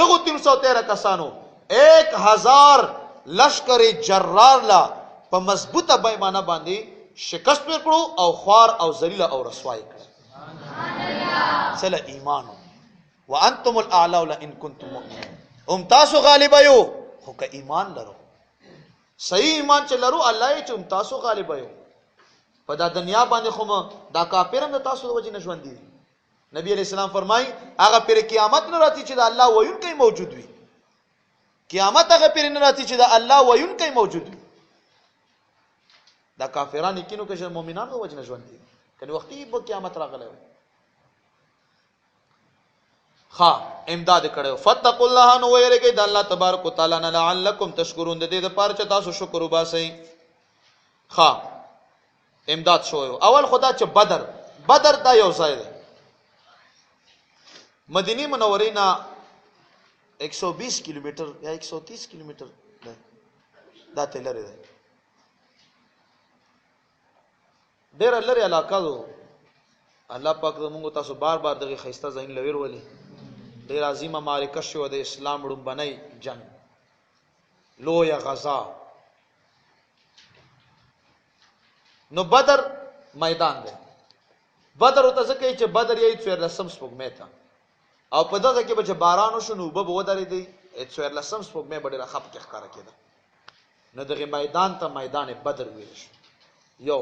دغه 313 کسانو 1000 لشکر جرار لا په مضبوطه پیمانه باندې شکست ورکړو او خوار او ذلیل او رسوای کړ. سره ایمان وانتم الاعلى ان کنتم مؤمنین، هم تاسو غالب یو خو که ایمان لرو، صحیح ایمان چې لرو الله یې چې هم تاسو غالب یو. په دا دنیا باندې خو دا کافر هم د تاسو د وجې نه ژوندي دي. نبی علیہ السلام فرمایي هغه پر قیامت نه راځي چې د الله ویونکی موجود وي. قیامت هغه پر نه راځي چې د الله ویونکی موجود وي. دا کافرانو کینو کې چې مؤمنانو د وجې نه ژوندي دي، کني وختي به قیامت راغلی وي. امداد کړو. فتقوا الله، نو ویریږئ د الله تبارک وتعالى نه، لعلکم تشکرون، د دې لپاره چې تاسو شکر وباسئ. امداد شو. اول خدا چې بدر دا یو ځای دی مدینه منورې نه 120 کیلومتر یا 130 کیلومتر دا ته لري دی. ډېر لري علاقه ده. الله پاک زموږ تاسو بار دغه خیسته ځین لویر ولي. ډېر عظیمه معرکه شو د اسلام ړومبنی جنگ، لویه غزا. نو بدر میدان دی. بدر ورته ځکه چې بدر یې 14 سپوږمۍ ته، او په دغه کې به چې باران وشو نو اوبه به ودرېدې، 14 سپوږمۍ به ډېره ښه پکې ښکاره کېده. نو دغې میدان ته میدان بدر ویل شو. یو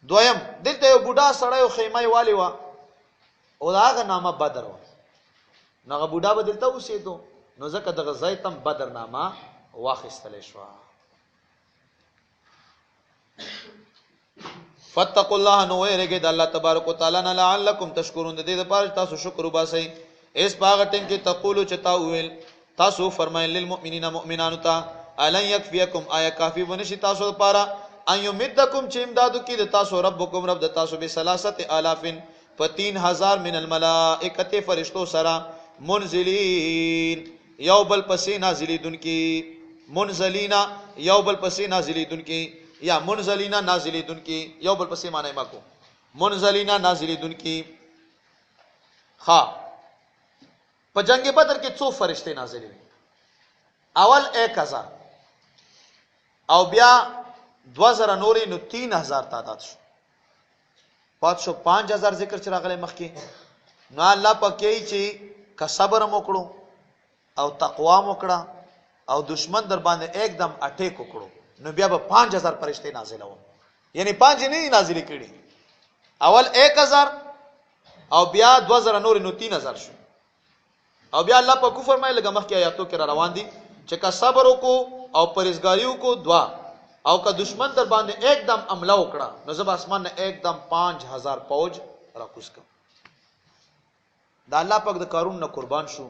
دویم دلته یو بوډا سړی او خیمه والی وه او د هغه نامه بدر وه. نو هغه بوډا به دلته اوسېدو، نو ځکه دغه ځای ته بدر نامه واخیستلی شوه. فتقوا الله، نو ویریږئ د الله تبارک وتعالی نه، لعلکم تشکرون، د دې لپاره چې تاسو شکر وباسئ. اس په هغه ټیم کې تقولو چې تا وویل، تاسو فرمایل للمؤمنین مؤمنانو ته، الن یکفیکم، آیا کافی ونشي تاسو لپاره، ان یمدکم چې امدادو کې د تاسو ربکم رب د تاسو ب3000 په 3000 من الملائکه فرشتو سره، منزلین یو بل پسې نازلیدونکي، منزلینا یو بل پسې نازلیدونکي، یا منزلینا نازلیدونکي، یو بل پسې معنی مکو منزلینا نازلیدونکي. په جنگ بدر کې څو فرشته نازلې وي؟ اول 1000 او بیا 2000 نورې، نو 3000 تعداد شو. پات شو 5000 ذکر چې راغلی مخکې. نو الله پکې چې که صبر مو کړو او تقوا مو کړه او دشمن در باندې एकदम اٹیک وکړو، نو بیا به 5000 فرشته نازلو. یعنی 5 نه نازلې کړي، اول 1000 او بیا 2000 نور، نو 3000 شو. او بیا الله په کو فرمایي لکه مخکې آیاتو کې را روان دي چې که صبر وکړو او پرهیزګاری وکړو دوا، او که دشمن در باندې एकदम حمله وکړه، نو زب اسمان نه एकदम 5000 فوج راکوس کړ. دا الله پاک د کارون نه قربان شو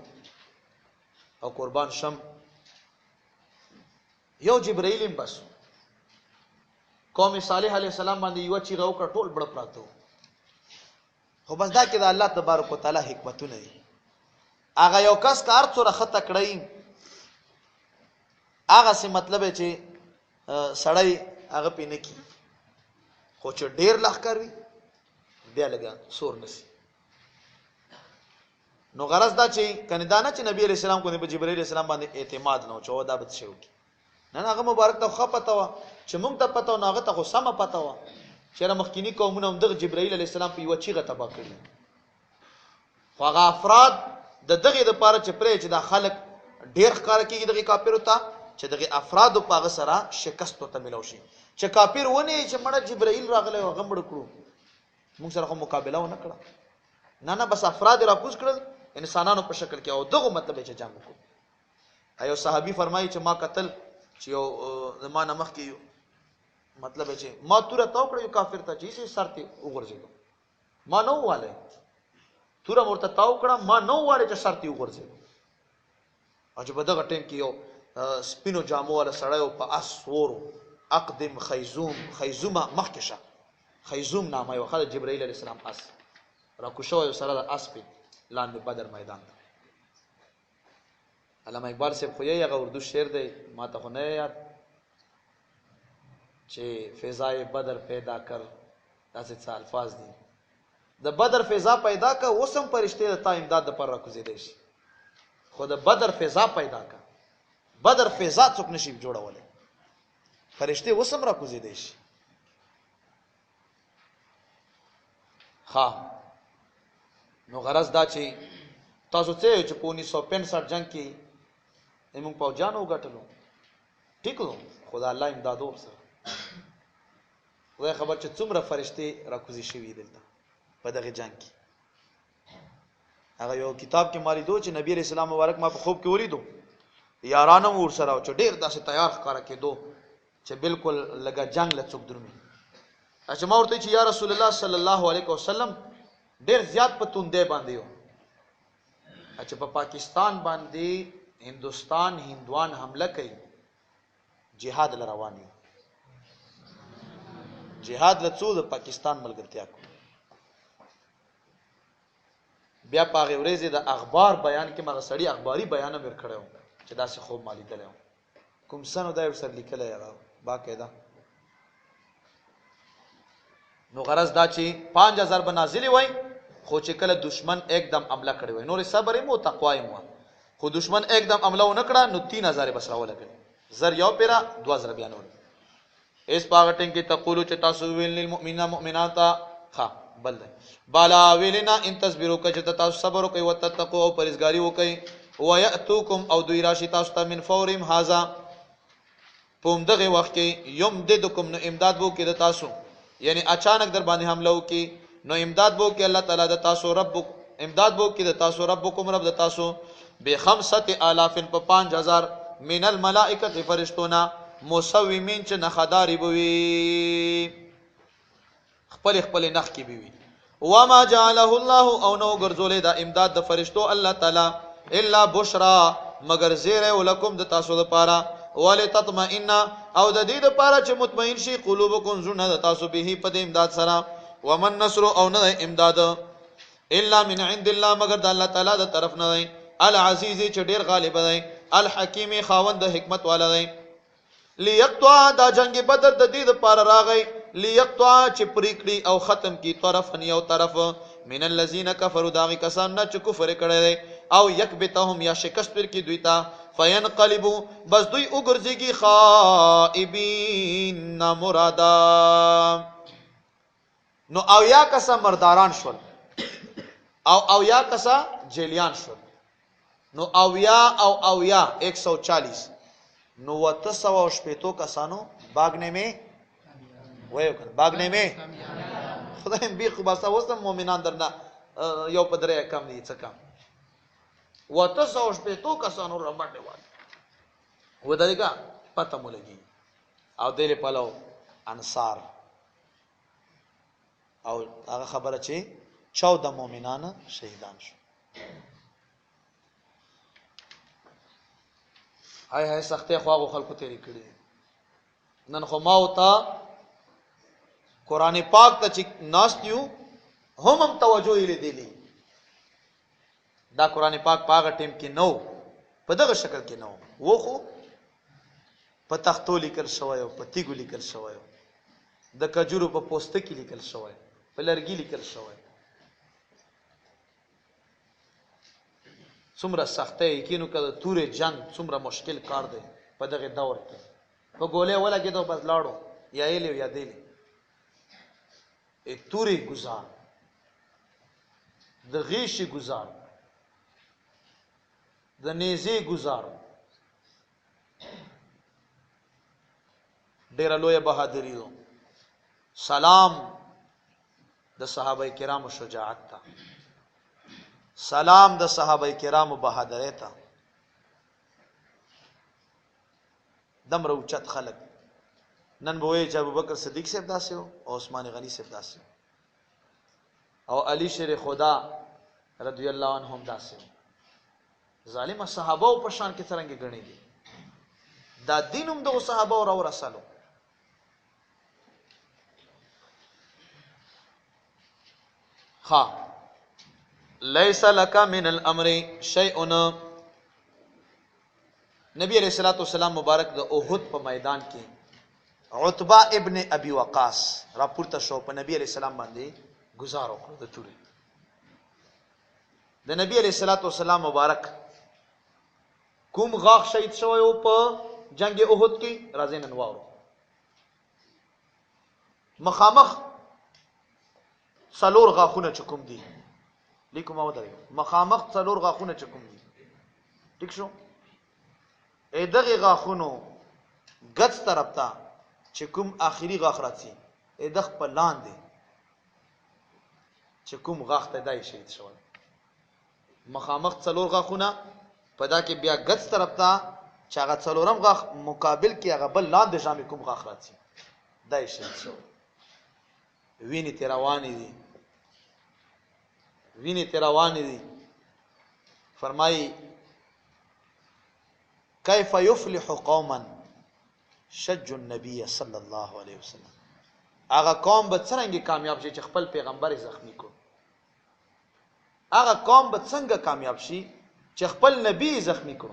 او قربان شم. یو جبرائیل هم بس قوم صالح علیہ السلام باندې یو چی راو کړ، ټول بڑ پراته خو بس دا کې د الله تبارک وتعالى حکمتونه دي. هغه یو کس کار څوره خطه کړی، هغه څه مطلب چې سړی هغه پینې کی، خو چې ډیر لخر وي بیا لګا سور نسی. نو غرض دا چې کنه دانه چې نبی علیہ السلام کو نه جبرائیل علیہ السلام باندې اعتماد نه چو دا به شو کی نه هغه مبارک ته خپه پتا و چې مونږ ته پتا و، هغه ته خو سم پتا و چې را مخکینی قومونه هم د جبرائیل علیہ السلام په یو چیغه تبا کړی. خو هغه افراد د دغه د پاره چې پرې چې دا خلک ډیر ښکار کیږي دغه کافر ته، چې دغه افراد په هغه سره شکست ته ملو شي. چې کافر ونه چې مړه جبرائیل راغله او غمړ کړو، موږ سره خو مقابله و نه کړه، نه بس افراد را کوز کړل انسانانو په شکل کې، او دغه مطلب چې جنگ وکړو. ایو صحابي فرمایي چې ما قتل چې یو زمانه مخ کې یو مطلب چې ما توره تو کړ یو کافر ته چې سي سرته وګرځیدو، ما نو واله توره مرته تاو کړه، ما نو واله چې سرته وګرځیدو. او چې په دغه ټیم کې یو سپینو جامو ولا سړیو په اسورو اقدم خیزومه مخکشه خیزوم نامه یو خدای جبرائیل علیہ السلام اس را کوشو یو سره د اس په لاندې بدر میدان ته. علامه اقبال صاحب خو یې هغه اردو شعر دی ما ته خو نه یاد چې فضای بدر پیدا کر، داسې څه الفاظ دي. د بدر فضا پیدا کا، وسم پرشته د تا امداد پر راکوزیدای شي، خو د بدر فضا پیدا کا. بدر فضا څوک نشي جوړولای فرشته وسم را کوزیدای شي ها نو غرض دا چې تاسو څه چې په 1965 جنگ کې موږ په جانو غټلو ټیک نو خدا الله امداد ورسره خدای خبر چې څومره فرشته را کوزي شوی دلته په دغه جنگ کې هغه یو کتاب کې مالي دو چې نبی رسول الله مبارک ما په خوب کې ولیدو یارانو ور سره او چې ډیر داسې تیار ښکارا کېدو چې بالکل لګا جنگ لڅوک درمي اچھا ما ورته چې یا رسول الله صلی الله علیه وسلم ډیر زیات پتوندې باندې یو اچھا په پاکستان باندې هندوستان هندوان حمله کوي جهاد لروان یو جهاد لڅو د پاکستان ملګرتیا کو بیا پاغه ورځې د اخبار بیان کې مغه سړی اخباری بیان مې کړو چې داسې خوب مالی دلته کوم سنو دا ورسره لیکل یا باقاعده نو غرض دا چې 5000 بنازلی وای خو چې کله دشمن एकदम حمله کړی وای نور صبر مو تقوا مو خو دشمن एकदम حمله و نکړه نو 3000 بس راول کړي زر یو پیرا 2000 بیانول اس پاغټنګ کې تقولو چې تاسو ویل للمؤمنین مؤمنات ها بل بالا ویلنا ان تصبروا کچ تاسو صبر کوي وتتقوا او پرهیزګاری وکي وياتوکم او دوی راشي تاسو ته من فورم هاذا پوم دغه وخت کې یمددکم نو امداد وو کې د تاسو یعنی اچانک در باندې حمله وکي نو امداد وو کې الله تعالی د تاسو رب امداد وو کې د تاسو ربکم رب د تاسو ب5000 په 5000 من الملائکه فرشتونا مسومین چې نخداري بوي خپل خپل نخ کې بوي وما جعله الله او نو ګرځولې دا امداد د فرشتو الله تعالی الا بشرا مگر زیره ولکم د تاسو لپاره ولتطمئن او د دې لپاره چې مطمئن شي قلوبکم زونه د تاسو به په دې امداد سره ومن نصر او نه امداد الا من عند الله مگر د الله تعالی د طرف نه دی العزیز چې ډیر غالب دی الحکیم خاوند د حکمت والا دی لیقطع دا جنگ بدر د دې لپاره راغی لیقطع چې پریکړي او ختم کی طرف یو طرف من الذين كفروا داغي کسان نه چې کفر کړي او یکبتهم یا شکست پر کی دوی تا فینقلبوا بس دوی وګرځيږي خائبین مرادا نو او یا کسا مرداران شول او یا کسا جیلیان شول نو او یا 140 نو 900 کسانو باغنے میں خدای بی خو باسا وسم مؤمنان درنا یو پدره کم دي څه کم 900 کسانو را باندې و دغه پته مولګي او دله پلو انصار او هغه خبره چې 14 مؤمنان شهیدان شو هاي سختي خواغو خلکو تیری کړی نن خو ما وتا قران پاک ته چې ناستیو هم توجه یې لیدلی دا قران پاک پاغه ټیم کې نو په دغه شکل کې نو و خو په تختو لیکل شوی او په تیګو لیکل شوی د کجورو په پوسټ کې لیکل شوی په لرګي لیکل شوی څومره سختي کینو کله تورې جنگ څومره مشکل کار دی په دغه دور کې په ګولې ولا کې ته بس لاړو یا یې یا دې تورې گزار د غیشي گزار د نیزه گزار ډېر لوی بہادری دو سلام د صحابه کرامو شجاعت تا سلام د صحابه کرامو بہادری تا دم روچت خلق نن بوې چې ابوبکر صدیق صاحب داسې او عثمان غنی صاحب داسې او علی شیر خدا رضی الله عنهم داسې ظالم صحابه په شان کې څنګه غني دي دا دینوم د صحابه او رسولو ها ليس لك من الامر شيء نبی علیہ الصلوۃ والسلام مبارک د احد په میدان کې عتبہ ابن ابي وقاص راپورته شو په نبی علیہ السلام باندې گزار وکړ د توري د نبی علیہ الصلوۃ والسلام مبارک کوم غاښ شهید شوی و په جنگ احد کې راځي نن واورو. مخامخ څلور غاښونه چې کوم دي لیکو ما ودرېږه، مخامخ څلور غاښونه چې کوم دي ټیک شو. دغه غاښونو ګڅ طرف ته چې کوم آخري غاښ راځي د خپل لاندې چې کوم غاښ ته دای شهید شوی مخامخ څلور غاښونه په دا کې بیا ګڅ طرف ته چې هغه څلورم غاښ مقابل کې هغه بل لاندې شامې کوم غاښ راځي دای شهید شوی. وینې ترې روانې دي، وینې ترې روانې دي. فرمایي کیف یفلح قوما شجوا النبي صلی الله علیه وسلم. هغه قوم به څنګه کامیاب شي چې خپل پیغمبر زخمی کو. هغه قوم به څنګه کامیاب شي چې خپل نبی زخمی کو.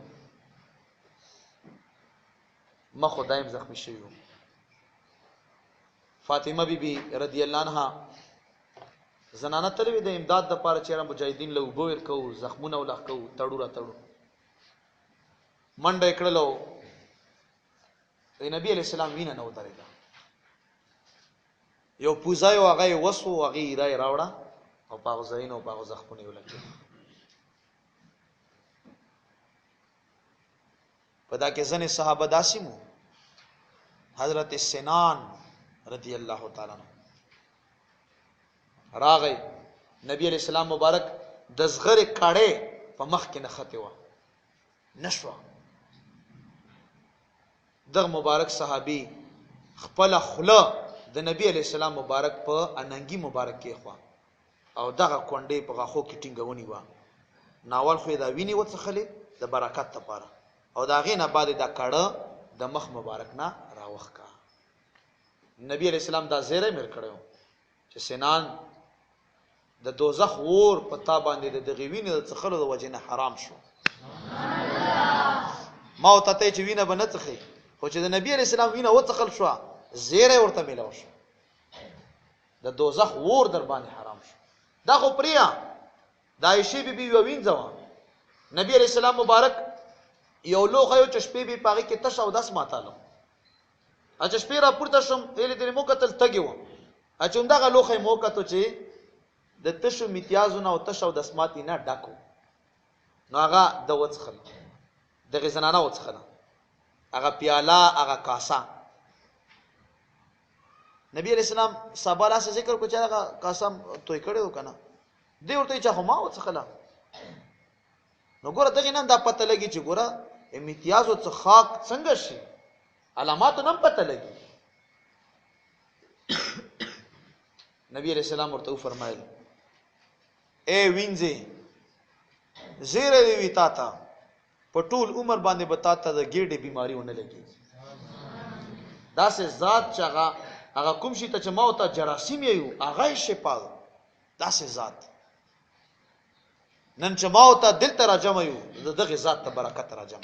ما خدایم زخمی شوی. فاطمه بیبي رضی الله عنها زنانه تلوي د امداد د پاره چیرې مجاهدین له وبو ورکو زخمونه ولخ کو تړو را تړو منډه کړلو. نبی علیہ السلام وینه نو درېدا یو پوزایو هغه وسو هغه راي راوړه او پاغ زین او پاغ زخمونه ولکه. پدا کې ځنې صحابه داسمو حضرت سنان رضی الله تعالی عنہ راغی نبی علیہ السلام مبارک د زغره کاړې په مخ کې نخته و نشوا. دغه مبارک صحابي خپل خله د نبی علیہ السلام مبارک په اننګي مبارک کې خوا او دغه کونډې په غاخو کې ټینګونی و. ناول خو دا ویني وڅخلې د برکت لپاره او دا غینه بعد دا کړه د مخ مبارک نه راوخ کا. نبی علیہ السلام دا زیره مر کړو چې سنان د دوزخ ور پتا باندې د غوینې د څخلو د وجنه حرام شو. ما او ته چې وینه بنڅخي خو چې د نبی علیہ السلام وینه وڅخل شو زیره ورته ملاو شو د دوزخ ور در باندې حرام شو. دا خو پریا د عائشہ بیبي یو وینځوا نبی علیہ السلام مبارک یو لوخه یو چشپې به پاغي کې تش او داس ماتاله اچ شپې را پورته شم اله دې مو قتل تګیو اچوم دغه لوخه مو کتو چې د تشو امتیازونه او تشو د اسماتی نه ډاکو نو هغه د وڅخل د غزنانه وڅخل هغه پیاله هغه کاسا. نبی علیہ السلام صحابه سے ذکر کو چې هغه کاسا توي کړو کنه دی ورته چې هما وڅخل. نو ګوره دغه نن دا پته لګی چې ګوره امتیاز او څخاک څنګه شي علامات نم پته لګي. نبی علیہ السلام ورته فرمایل اے وینځي زیره دی وی تا ته په ټول عمر باندې بتاته د ګیډې بیماری ونه لګي. دا سه ذات چغه هغه کوم شي ته چې ما او ته جراثیم یو هغه شفا دا سه ذات نن چې ما او ته دل ته راجم یو دغه ذات ته برکت راجم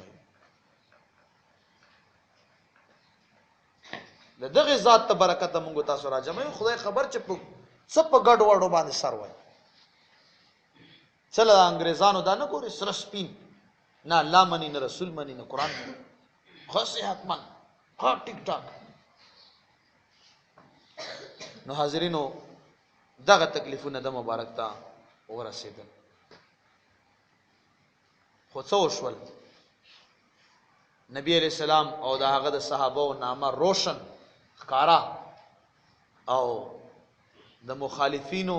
یو دغه ذات ته برکت مونږ تاسو راجم یو. خدای خبر چې څه په ګډ وړو باندې سر وای چله انګريزانو دا نه ګوري سره سپین نه الله منی نه رسول منی نه قران منی خو صحت من ها ټیک ټاک. نو حاضرینو دغه تکلیفونه د مبارک ته ورسېدل خو څو شول نبی علیہ السلام او د هغه د صحابه نامه روشن ښکارا او د مخالفینو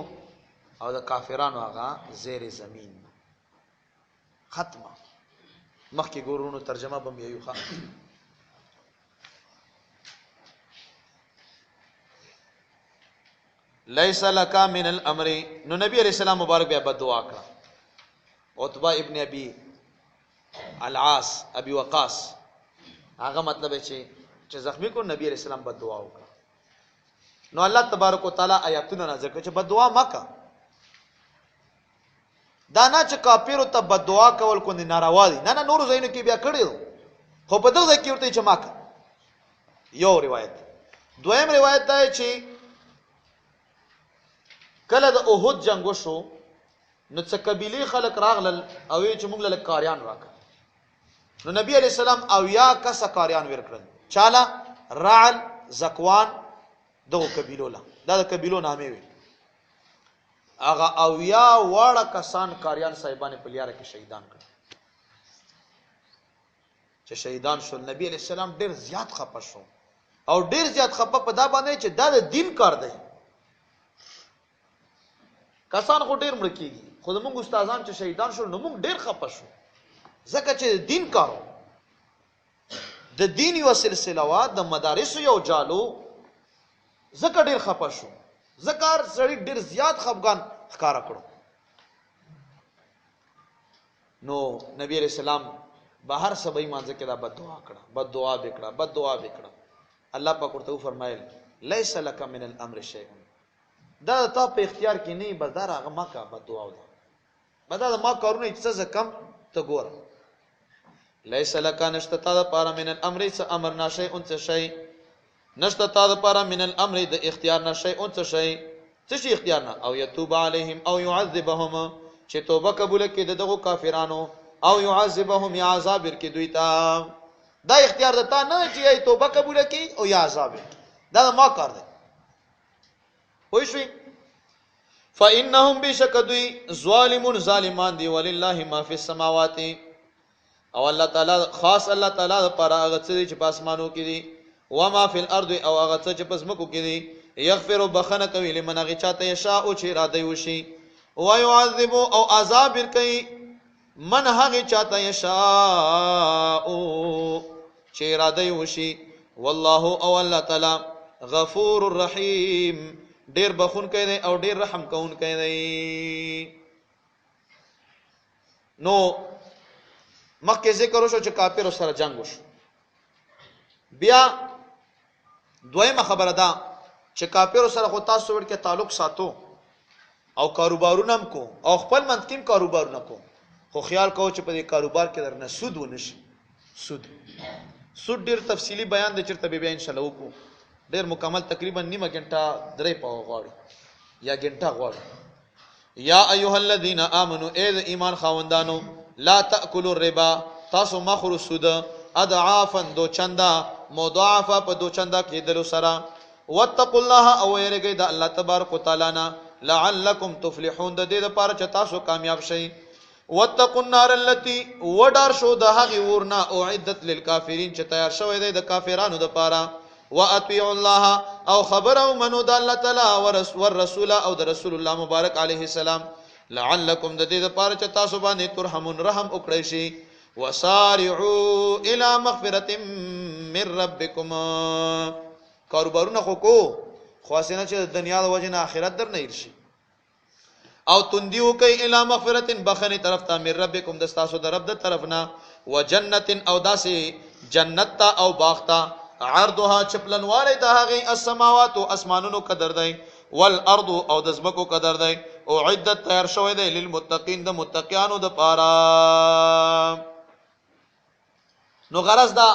او د کافرانو هغه زیر زمین ختمه. مخکې ګورونو ترجمه بم یو ښه لیس لک من الامر. نو نبی علیہ السلام مبارک بیا بد دعا کړه. عتبہ ابن ابي العاص ابي وقاص هغه مطلب چې زخمی کو نبی علیہ السلام بد دعا وکړه. نو الله تبارک وتعالى آیاتونه نازل کړي چې بد دعا مکه. دا نه چې کافر ته بد دعا کول کو نه ناروا دي نه نور زینو کې بیا کړیو خو په دغه کې ورته چې مکه. یو روایت. دویم روایت دا چې کله د احد جنگ وشو نو څه قبيله خلک راغلل او چې موږ له کاریان راکړه نو نبی علیہ السلام اویا کس کاریان ورکړل. چاله؟ رعل، زکوان، دغه قبیلو له، دا د قبیلو نامې وي. هغه اویا واړه کسان کاریان صاحبان په لیاره کې شهیدان کړل. چې شهیدان شول نبی علیہ السلام ډیر زیات خپه شو او ډیر زیات خپه په دا باندې چې دا د دین کار دی. کسان خو ډیر مړ کیږي خو زموږ استادان چې شهیدان شول نو موږ ډیر خپه شو ځکه چې دین کارو د دین یو سلسله وا د مدارس یو جالو ځکه ډیر خپه شو ځکه سړی ډیر زیات خفګان ښکارا کړو. نو نبی علیہ السلام بهر سبای مانځه کې دا بد دعا وکړه. الله پاک ورته فرمایل لیس لک من الامر شیء، دا تا په اختیار کې نه بردار هغه ما کا بد دعا ودا بدا ما کارونه څه کم ته ګور. لیس لک نشتا تا پارا من الامر څه امر نشي اون څه شي نشتا تا پارا من الامر د اختیار نشي اون څه شي څه شي اختیار نه. او یتوب علیهم او يعذبهم، چې توبه قبول کړي دغه کافرانو، او يعذبهم یا عذاب ورکړي دوی ته. دا اختیار دتا نه چې ای توبه قبول کړي او یا عذاب، دا ما کار دی. وای شي فانهم بشکدوی ظالمون ظالمان دی. ولله ما فی السماوات، او الله تعالی خاص الله تعالی لپاره هغه څه چې په اسمانو کې دي، و ما فی الارض او هغه څه چې په ځمکو کې دي. یغفر بخنه کوي لمن هغه چاته یشاء او چې اراده وشي، و يعذب او عذاب ورکوي من هغه چاته یشاء چې اراده وشي. والله او الله تعالی غفور الرحیم، ډیر بخون کوي او ډیر رحم کوون کوي. نو مکه ذکر وشو چې کافر سره جنگ وشو. بیا دویمه خبره ده چې کافر سره خو تاسو ورکه تعلق ساتو او کاروبارونه هم کو او خپل منځکیم کاروبارونه کو، خو خیال کو چې په دې کاروبار کې درنه سود ونشي. سود ډیر تفصیلی بیان د چرته به ان شاء الله وکړو، ډیر مکمل تقریبا نیمه غنټه درې پاو غواړي یا غنټه غواړي. یا ایها الذین آمنوا، اے ایمان خاوندانو، لا تاکلوا الربا، تاسو مخرو سود، اضعافا دو چندا، مضاعفه په دو چندا کې دلو سره. واتقوا الله، او یریږئ د الله تبارک وتعالى نه، لعلکم تفلحون، د دې لپاره چې تاسو کامیاب شئ. واتقوا النار التي، ودار شو د هغه ورنا، اعدت للکافرین، چې تیار شوی دی د کافرانو لپاره. واطيعوا الله، او خبرو منو د الله تعالی ورسول او د رسول الله مبارک علیه السلام. لعلکم د دې لپاره چې تاسو باندې ترحمون رحم وکړئ شي. وسارعوا الى مغفرة من ربكم، کاروبارونه خو کو خواسنه چې د دنیا د وجه نه آخرت در نه شي. او تندیو کوي الى مغفرة، بخنه طرف ته، من ربکم د تاسو د رب د طرف نه. وجنت، او داسې جنت او باغ ته، عرضها چپلنواله د هغه السماوات او اسمانونو قدر دی، والارض او د زمکو قدر دی. او عدت تیار شوی دی للمتقین، د متقیانو د پاره. نو غرض دا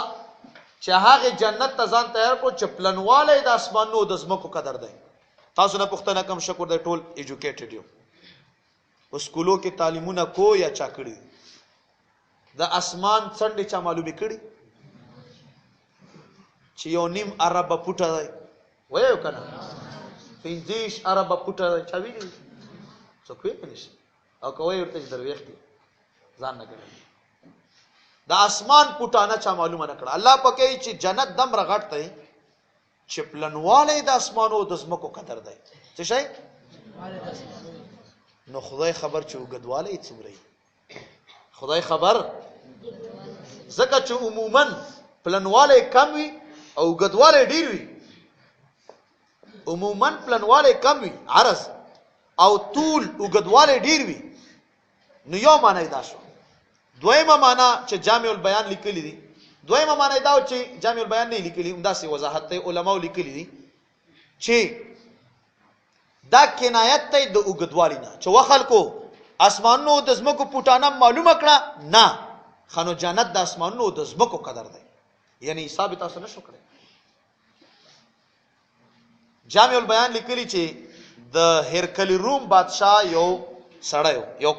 چې هغه جنت ته ځان تیار کو چپلنواله د اسمانونو د زمکو قدر دی. تاسو نه پښتنه کم شکر دی، ټول ایجوکیټډ یو، اسکولو کې تعلیمونه کو یا چا کړی، د اسمان څنډه چا معلومه کړی چې یو نیم عربه پټه دی، وایو کنه 15 عربه پټه دی، چا ویلی څوک ویلی نشي. او کوی ورته درويختي ځان نه کړی، د اسمان پټانه چا معلومه نه کړه. الله پکې چې جنت دم رغټ دی، چې پلنواله د اسمانو د زمکو قدر دی. څه شي؟ نو خدای خبر چې وګدواله یې څومره، خدای خبر، ځکه چې عموما پلنواله کم وي او وګدواله ډیر وي. عموما پلنواله کم وي عرض، او طول وګدواله ډیر وي. نو یو معنی دا شو. دویمه معنی چې جامع البیان لیکلی دي، دویمه معنی دا چې جامع البیان نه لیکلی، همداسې وضاحت ته علماء لیکلی دي چې دا کنایت ته د وګدوالي نه، چې وخلکو اسمانونو د زمکو پټانه معلومه کړه نه، خانو جنت د اسمانونو د زمکو قدر دی، یعنی حساب تاسو نشو کړی. جامع البیان لیکلی چې د هرکلی روم بادشاہ یو سړی یو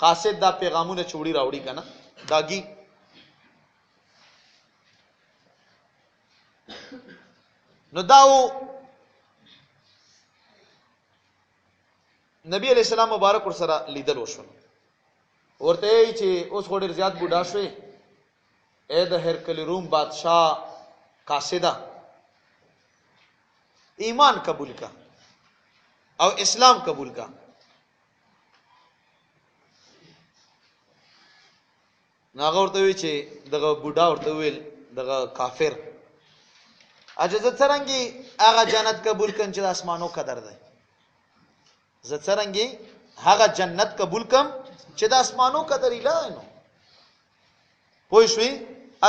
قاصد دا پیغامونه چوڑی راوړي کنه، داګي. نو داو نبی علیہ السلام مبارک ور سره لیدل وشو، ورته چې اوس غوډر زیات بوډا شوی، اے د هرکل روم بادشاہ قاصدہ ایمان قبول کا او اسلام قبول کا. ناغه ورته وی چې دغه بوډا ورته ویل دغه کافر اجازه څرنګي هغه جنت قبول کړي چې د اسمانو قدر ده، زه څرنګي هغه جنت قبول کم چې د اسمانو قدر اله نو پوه شوي،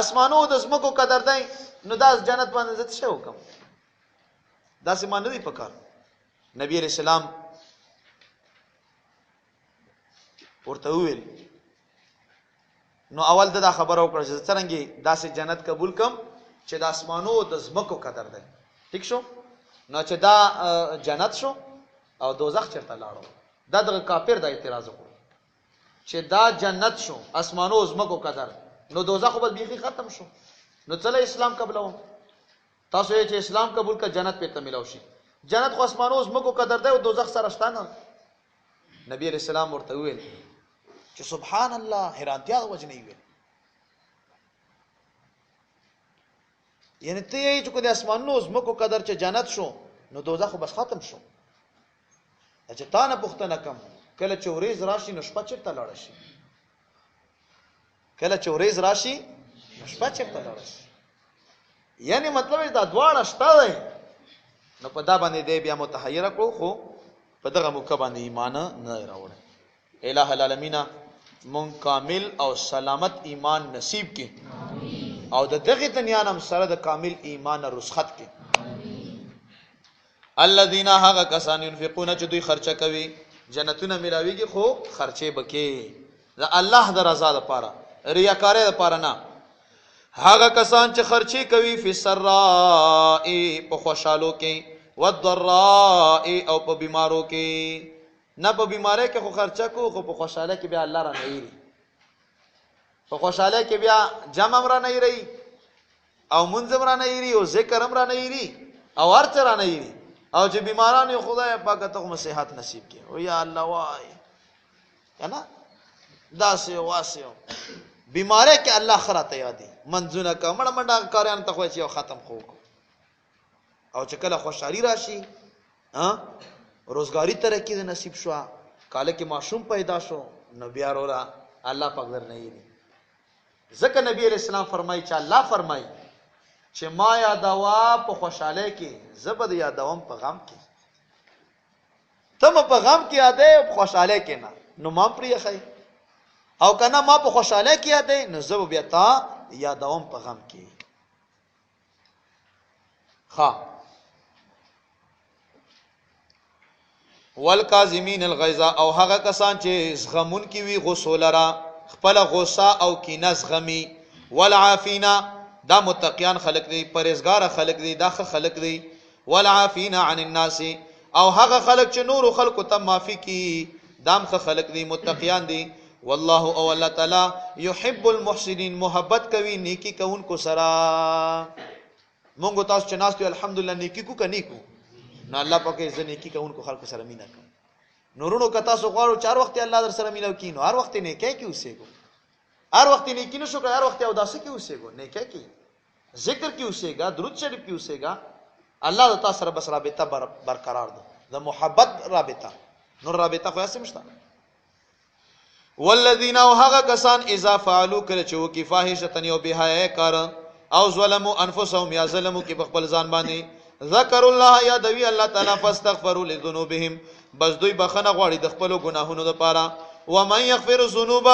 اسمانو د زمکو قدر دی، نو دا جنت باندې زت شه وکم، دا سیمان نه دی پکار. نبی علیہ السلام ورته ویل، نو اول دا خبر او کړ چې څرنګي داسې جنت قبول کم چې د اسمانو د زمکو قدر دی. ٹھیک شو؟ نو چې دا جنت شو او دوزخ چرته لاړو، دا د کافر د اعتراض وکړ چې دا جنت شو اسمانو زمکو قدر، نو دوزخ به بیخي ختم شو، نو چله اسلام قبلو. تاسو یې چې اسلام قبول کا جنت په تملاو شي، جنت خو اسمانو زمکو قدر دی او دوزخ سره شته نه. نبی علیہ السلام ورته ویل چې سبحان الله، حیرانتیا وجنه ویل، یعنی ته یې چې کو د اسمانو زمکو قدر چې جنت شو نو دوزخ بس ختم شو. چې تا نه پوښتنه کوم کله چې ورځ راشي نو شپه چیرته لاړه شي، کله چې ورځ راشي نو شپه چیرته لاړه شي، یعنی مطلب دا دواړه شته دی. نو په دا باندې دی بیا متحیر کړو، خو په دغه موقع باندې ایمان نه راوړ. الہ العالمین مون کامل او سلامت ایمان نصیب کی او د دغه دنیا نام سره د کامل ایمان رسخت کی. الذين هغه کسان ينفقون چې دوی خرچه کوي، جنتونه ملاويږي خو خرچه بکې د الله د رضا لپاره، ریاکاری لپاره نه. هغه کسان چې خرچه کوي فی السراء په خوشالو کې، والضراء او په بیمارو کې. نه په بیماری کې خو خرچه کو، خو په خوشاله کې بیا الله را نه ایری، په خوشاله کې بیا جمع را نه ایری او منځم را نه ایری او ذکر هم را نه ایری او هر څه را نه ایری، او چې بیماران یو خدای پاک ته هم صحت نصیب کړي، او یا الله وای کنه داسې واسه بیماری کې الله خراته یادي منځونه کا مړه منډه کاریان ته خو چې ختم خو، او چې کله خوشحالي راشي روزګاری ترقی د نصیب شو، کاله کې معصوم پیدا شو، نو بیا وروره الله پاک در نه یې. ځکه نبی علیہ السلام فرمایي چې الله فرمایي چې ما یادوا په خوشاله کې، زبد یادوم په غم کې. تم په غم کې یادې په خوشاله کې نه، نو ما پرې خای، او کنه ما په خوشاله کې یادې نو زب بیا تا یادوم په غم کې. ها والکاظمین الغیظ، او هغه کسان چې زغمون کی وی غسولرا خپل غصه او کینه زغمی. والعافینا، دا متقیان خلق دی، پرهیزګار خلق دی، دا خلق دی. والعافینا عن الناس، او هغه خلق چې نور خلق ته معافی کی، دام خلق دی، متقیان دی. والله او الله تعالی يحب المحسنین، محبت کوي نیکی کوونکو سره. مونږ تاسو چې ناستو الحمدلله نیکی کو کني کو، نو الله پاکه ځنه نیکی کوونکو خلق سره مینا کوي. نورونو کتا سو غواړو چار وخت الله در سره مینو کینو، هر وخت نه کې اوسېګو، هر وخت نه کینو شو، هر وخت او داسې کې اوسېګو، نه کې ذکر کې اوسېګا، درود شریف کې اوسېګا، الله د تاسو سره بس رابطه برقرار ده، د محبت رابطه، نور رابطه خو اسمشته. والذین وهغه کسان اذا فعلوا کله چې وکي فاحشه یو بهای کار، او ظلموا انفسهم یا ظلموا کې خپل ځان باندې، ذکر الله یا دوی الله تعالی فاستغفروا لذنوبهم، بس دوی بخنه غواړي د خپل ګناهونو لپاره. ومن یغفر الذنوب،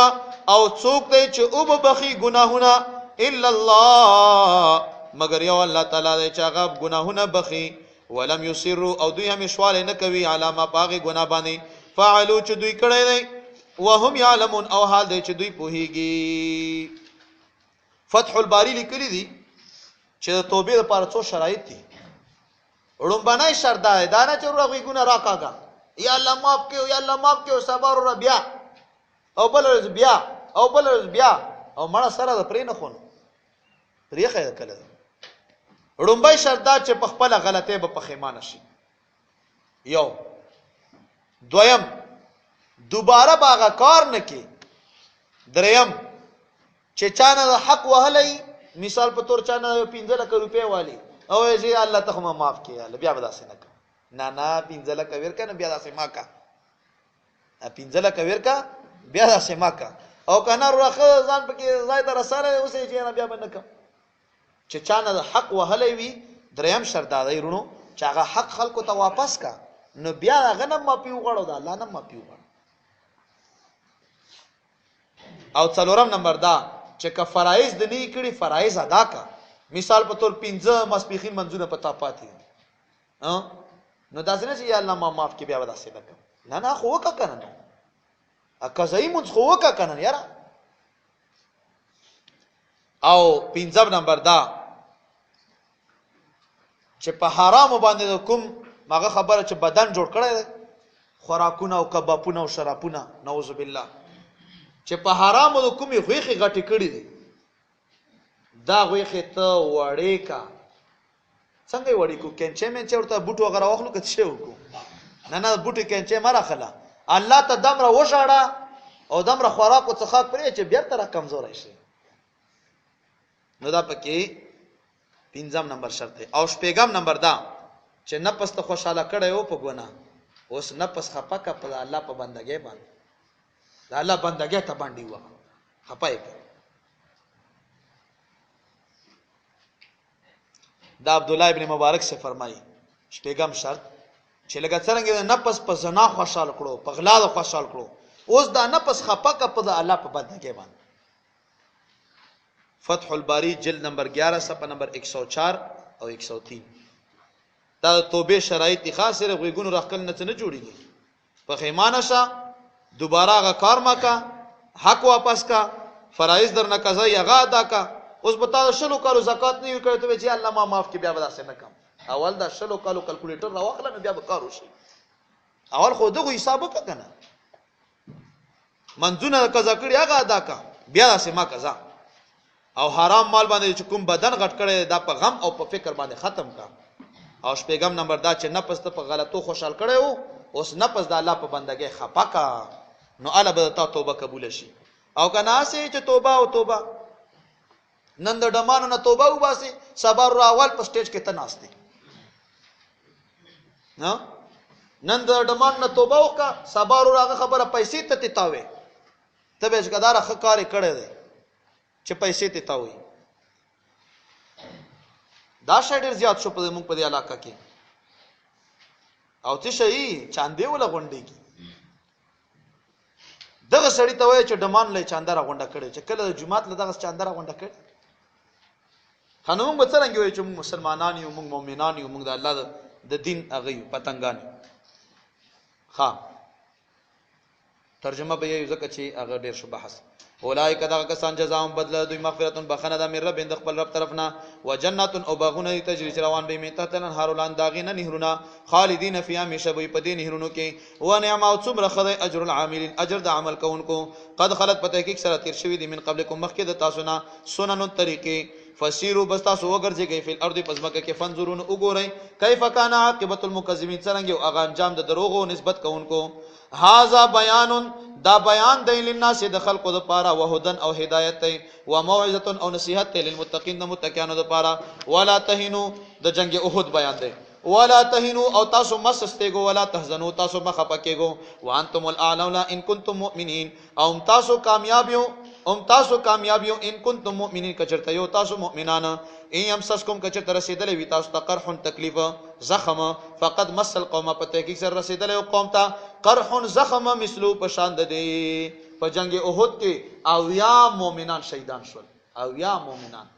او څوک دی چې او بخي ګناهونه، الا الله، مگر یو الله تعالی دی چې هغه ګناهونه بخي. ولم یصروا، او دوی همیشواله نه کوي علامه پاغه ګناه باندې، فعلوا چې دوی کړی دی، وهم یعلمون، او حال دی چې دوی پوهیږي. فتح الباری لیکلی دی چې د توبې لپاره څو شرایط دي. وړومبنای شرط دا دا نه چې ورغوي ګناه راکاګه، یا الله معاف کړو، یا الله معاف کړو، صبر ور بیا او بل بیا او بل بیا، او مړه سره د پرې نه خون پرې خیر کله ړومبی شرط دا چې په خپله غلطۍ به پښیمانه شي یو دویم دوباره به هغه کار نه کوي دریم چې چانه د حق وهلی مثال په طور چانه 15 لک روپۍ والی او یې الله ته خو ما معاف کړي بیا به داسې نه کوم نه 15 لک ورکه نه بیا داسې ما کا 15 لک ورکه بیا داسې ما کا او کنه راخه ځان پکې ځای ته رساله اوس یې نه بیا به نه کوم چې چانه د حق وهلی وي دریم شرط دا دی رونو چې هغه حق خلکو ته واپس کا نو بیا هغه نه معافي وغواړو د الله نه معافي وغواړو او څلورم نمبر دا چې که فرایض د نه کړي فرایض ادا کا مثال په طور 15 ماسپخین منځونه پتا پاتې نو داسې نه چې یا الله ما معاف کړي بیا به داسې نه کوم نه خو وکړه کنه نو قضایي مونځ خو وکړه کنه یاره او 15 نمبر دا چې په حرامو باندې کوم ماغه خبره چې بدن جوړ کړی دی خوراکونه او کبابونه او شرابونه نعوذ بالله چې په حرامو د کومې غوښې غټې کړي دي دا غوښې ته وړې کا څنګه یې وړې کو کینچې مینچې ورته بوټ وغیره واخلو که څه وکړو نه بوټې کینچې مه راخله الله ته دمره وژاړه او دمره خوراک او څښاک پرې چې بیرته را کمزوری شي نو دا پکې 15 نمبر شرط دی او 6 نمبر دا چې نفس ته خوشاله کړی و په ګناه اوس نفس خپه که په الله په بندګۍ باندې د الله بندګۍ ته باندې و خپه یې دا عبد الله ابن مبارک سے فرمایي 6 شرط چې لکه څنګه نفس په زنا خوشاله کړو په غلا خوشاله کړو اوس دا نفس خپه که په الله په بندګۍ باندې فتح الباری جلد نمبر 11 صفحه نمبر 104 او 103 دا توبه شرایط دي خاص سره غوګونو راخل نه جوړیږي په خیمانه شه دوباره هغه کار مکا حق واپس کا فرایض در نه قضا هغه ادا کا اوس بتا شلو کالو زکات نه وکړي ته چې الله ما معاف کړي بیا به داسې نه کوم اول دا شلو کالو کیلکولیټر راوخله نو بیا به کار وشي اول خو دغه حساب وکړه منځونه قضا کړي هغه ادا کا بیا داسې ما قضا او حرام مال باندې چې کوم بدن غټ کړي دا په غم او په فکر باندې ختم کا او 6 نمبر دا چې نفس ته په غلطو خوشحال کړي وو اوس نفس د الله په بندګۍ خپه کا نو الله به تا توبه قبول شي او کنه سي چې توبه نن د ډمانو نه توبه وباسي صبر را اول په سټیج کې تناستي نن د ډمانو نه توبه وکا صبر راغه خبره پیسې ته تاوي ته به ځګدار خکارې کړي دي چې پیسې ته تاوي دا شډر زیات شو په موږ په دې علاقه کې او څه شي چاندې ولا غونډې کې دغه سړی ته وایي چې ډمان لې چاندره غونډه کړي چې کله د جمعات له دغه چاندره غونډه کړي خانوم به څنګه وایي چې موږ مسلمانان یو موږ مؤمنان یو موږ د الله د دین هغه پتنګان ها ترجمه به یو ځکه چې هغه ډیر شو بحث اولئک دغه کسان جزاهم بدله دوی مغفرت بخنه د من رب د خپل رب طرفنا وجنات او باغونه تجری روان به میته تلن هارولان داغینه نهرونه خالدین فی همیشه به په دې نهرونو کې و نعم او څومره خدای اجر العاملین اجر د عمل کوونکو قد خلت په تحقیق سره تیر شوی دی من قبلکم مخکې د تاسو نه سنن طریقې فسیرو بس تاسو وګرځي کې فل ارض پزماکه کې فنظرون وګورئ کیف کان عاقبت المکذبین څنګه او هغه انجام د دروغو نسبت کوونکو هاذا بیان دا بیان دی للناس د خلقو د پاره وهدن او هدایت دی و موعظه او نصیحت دی للمتقین د متقینو د پاره ولا تهنوا د جنگ احد بیان دی ولا تهنوا او تاسو مسستېګو ولا تحزنوا تاسو مخپکېګو وانتم الاعلون ان کنتم مؤمنین او تاسو کامیابیو ان کنتم مؤمنین کچرته یو تاسو مؤمنان ان يمسسكم کچرته رسیدلې وي تاسو ته قرح تکلیف زخم فقد مس القوم پته کې سر رسیدلې قوم ته قرح زخم مثلو پشان دي په جنگ احد کې او یا مؤمنان شهیدان شول او یا مؤمنان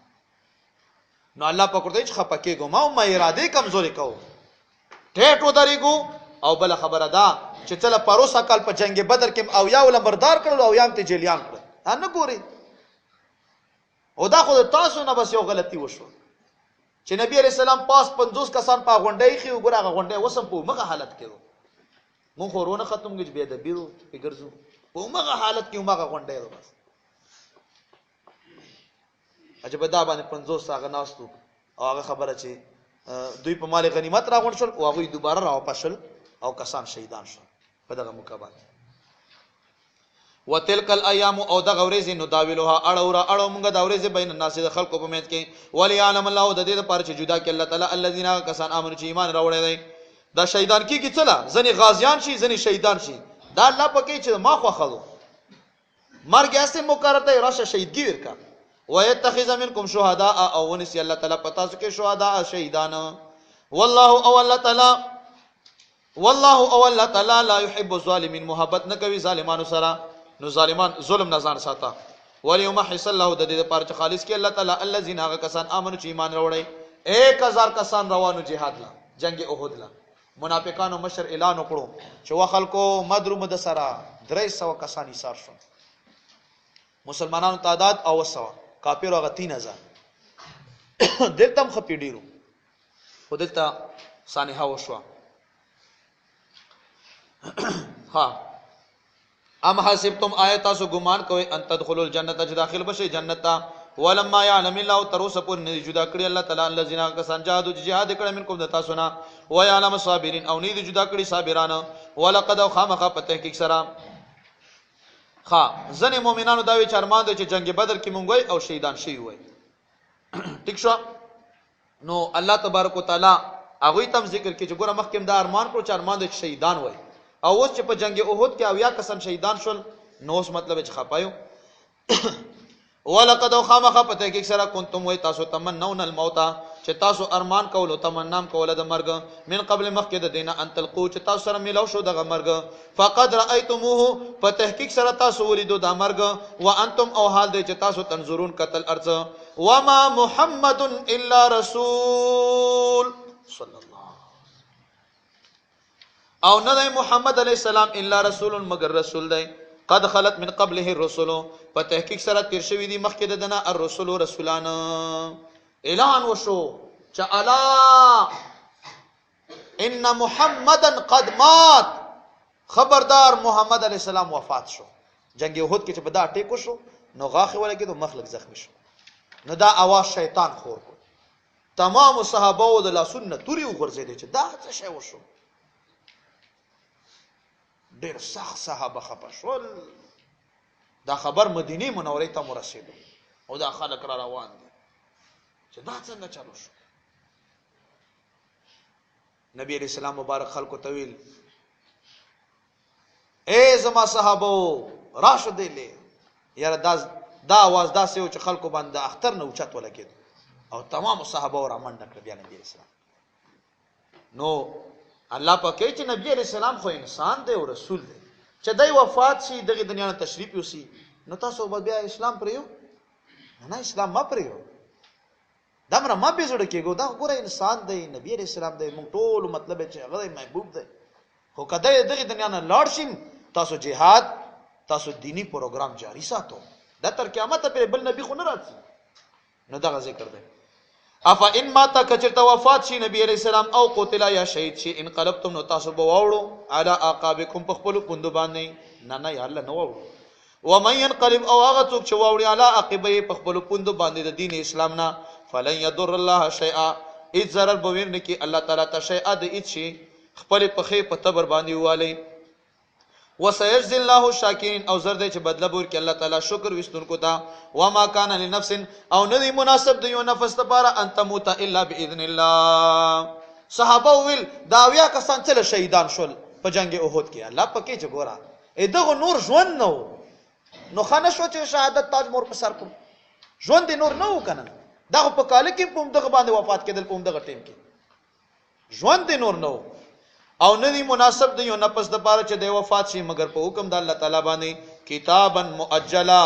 نو الله پکړ دې خپکه ګو ما اراده کمزوري کو ټیټ ودرېګو او بل خبره ده چې تل پروسه کال په جنگ بدر کې او یا ولبردار کړو او یا ته جیلیان کړ نه ګوري او دا خو تاسو نه بس یو غلطي وشو چې نبی عليه السلام پاس 50 کسان په غونډې خي وګړه غونډې وسم په مغه حالت کې مونږ خورونه ختم گج به د بیرو فکرزو په مغه حالت کې مغه غونډې بس عجب دا باندې 50 هغه ناستو او هغه خبره چې دوی په مال غنیمت راغونډ شول او هغه دوباره راواپس شول او کسان شهیدان شول په دغه موقع باندې. وتلک الايام او د غوريز نو داویلوها اړو مونږه د اوريز بین الناس د خلکو په مېت کې وليعلم الله د دې لپاره چې جدا کې الله تعالی الذين کسان امنوا چې ایمان راوړی دی دا شهیدان کی څلا ځنی غازیان شي ځنی شهیدان شي دا الله پکې چې ما خو خلو مرګ اسه مقرر دی راشه شهیدګي ورکا ويتخذ منكم شهداء او ونسي الله تعالی پتا سو کې شهدا شهیدان والله او الله تعالی لا يحب الظالمين محبت نه کوي ظالمانو سره نو ظالمان ظلم نه ځان ساته وليمحص الله د دې لپاره چې خالص کې الله تعالی الذين هغه کسان امنو چې ایمان راوړي 1000 کسان روانو جهاد لا جنگ احد لا منافقانو مشر اعلان وکړو چې وخلکو مدرو د سره 300 کسان ایثار شو مسلمانانو تعداد او 100 کافرو هغه 3000 دلته خپې ډیرو خودلته سانحه وشو ها ام حسبتم آیات سو ګمان کوي ان تدخلوا الجنه چې داخل بشي جنت ته ولما يعلم الله تروس پر نه جدا کړی الله تعالی الذين كسان جهاد جهاد کړه منکم د تاسو نه ويعلم الصابرين او نه جدا کړی صابرانه ولقد خامخ په تحقیق سره ځنې مؤمنانو دا وی چرمان د جنگ بدر کې مونږ وای او شهیدان شي وای ټیک شو نو الله تبارک وتعالى هغه تم ذکر کې چې ګوره مخکې دا ارمان کړو چرمان د شهیدان وای او اوس چې په جنگ احد کې او یا کسان شهیدان شول نو اوس مطلب چې خپایو ولقد خامخ په تحقیق سره کنتم وای تاسو تمنون الموت چې تاسو ارمان کول او تمنام کول د مرګ من قبل مخکې د دینه ان تلقو چې تاسو سره ملو شو د مرګ فقد رايتموه په تحقیق سره تاسو ولیدو د مرګ وانتم او حال دی چې تاسو تنظرون قتل ارض وما محمد الا رسول صلی الله او نه محمد علیہ السلام الا رسول مگر رسول دی قد خلت من قبله الرسل په تحقیق سره تیر شوی دی مخکې دنا الرسل رسولان اعلان وشو چې الا ان محمدا قد مات خبردار محمد علیہ السلام وفات شو جنگ احد کې چې په دا ټیکو شو نو غاخه ولګي نو مخلق زخمی شو نو دا आवाज شیطان خور کو تمام صحابه او د لاسونه توري وغورځیدل چې دا څه شی وشو ډېر سخت صحابه خپه شول دا خبر مدینه منورې ته ورسېد او دا خلک را روان دي چې دا څنګه چالو شو نبی علیہ السلام مبارک خلکو طویل اے زما صحابه راشد دې یاره دا आवाज دا سه چې خلکو باندې اختر نه اوچت ولګید او تمام صحابه را منډه کړ بیا نبی علیہ السلام نو الله پاکه چې نبی علیہ السلام خو انسان دی او رسول دی چې دای وفات شي دغه دنیا نه تشریف یوسي نو تاسو به بیا اسلام پریو نه اسلام ما پریو دمره ما به زړه کېګو دا ګوره انسان دی نبی علیہ السلام دی مونږ ټول مطلب چې هغه محبوب دی خو کله دغه دنیا نه لاړ شي تاسو جهاد تاسو دینی پروګرام جاری ساتو دا تر قیامت پورې بل نبی خو نه راځي نو دا ذکر دی افا ان ما تا کچرتا وفات شي نبی علیہ السلام او قتل یا شهید شي انقلبتم نو تاسو به واوړو علی عقابکم په خپل پوند باندې نه یا الله نو واوړو ومن ينقلب او هغه څوک چې واوړي علی عقبه په خپل پوند باندې د دین اسلام نه فلن يضر الله شيئا اذ ضرر بوین کی الله تعالی ته شیئا د اذ شي خپل پخې په تبر باندې والی وسيجزي الله الشاكرين او زرد چې بدله ور کې الله تعالی شکر وستونکو ته وما كان لنفس او ندی مناسب دی یو نفس لپاره ان تموت الا باذن الله صحابه ویل داویا کسان چې شهیدان شول په جنگ احد کې الله پکې چې ګورا دغه نور ژوند نو خانه شو چې شهادت تاج مور په سر کو ژوند نور نو کنه دغه په کال کې په دغه باندې وفات کېدل په دغه ټیم کې ژوند نور نو او ندی مناسب دی یو نفس د پاره چې د وفات شي مگر په حکم د الله تعالی باندې کتابا مؤجلا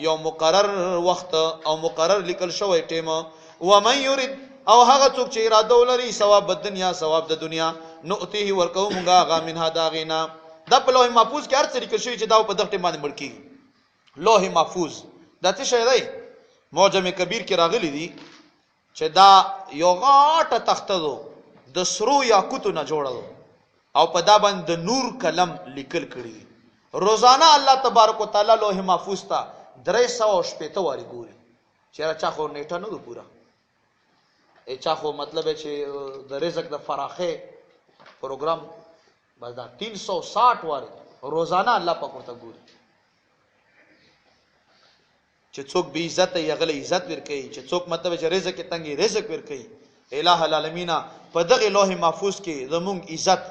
یو مقرر وخت او مقرر لیکل شوی ټیم و من يريد او هغه څوک چې اراده ولري ثواب د دنیا ثواب د دنیا نؤتيه ورکو مونږه هغه منها داغینا د په لوح محفوظ کې هر څه لیکل شوی چې دا په دغه ټیم باندې مړ کیږي لوح محفوظ دا څه شی دی معجم کبیر کې راغلی دی چې دا یو غاټه تخته دو د سرو یاقوتو نه جوړل او په دا باندې نور کلم لیکل کړي روزانه الله تبارک وتعالى لوح محفوظ ته 300 واري ګوري چیرې چا خو نیټه نه دو پورا چا خو مطلب ہے چې د رزق د فراخه پروګرام بس دا 360 واره روزانه الله پاک ورته ګوري چې څوک بی عزت یې غل عزت ورکړي چې څوک مطلب چې رزق کې تنګي رزق ورکړي الہ العالمین په دغه لوح محفوظ کې زمونږ عزت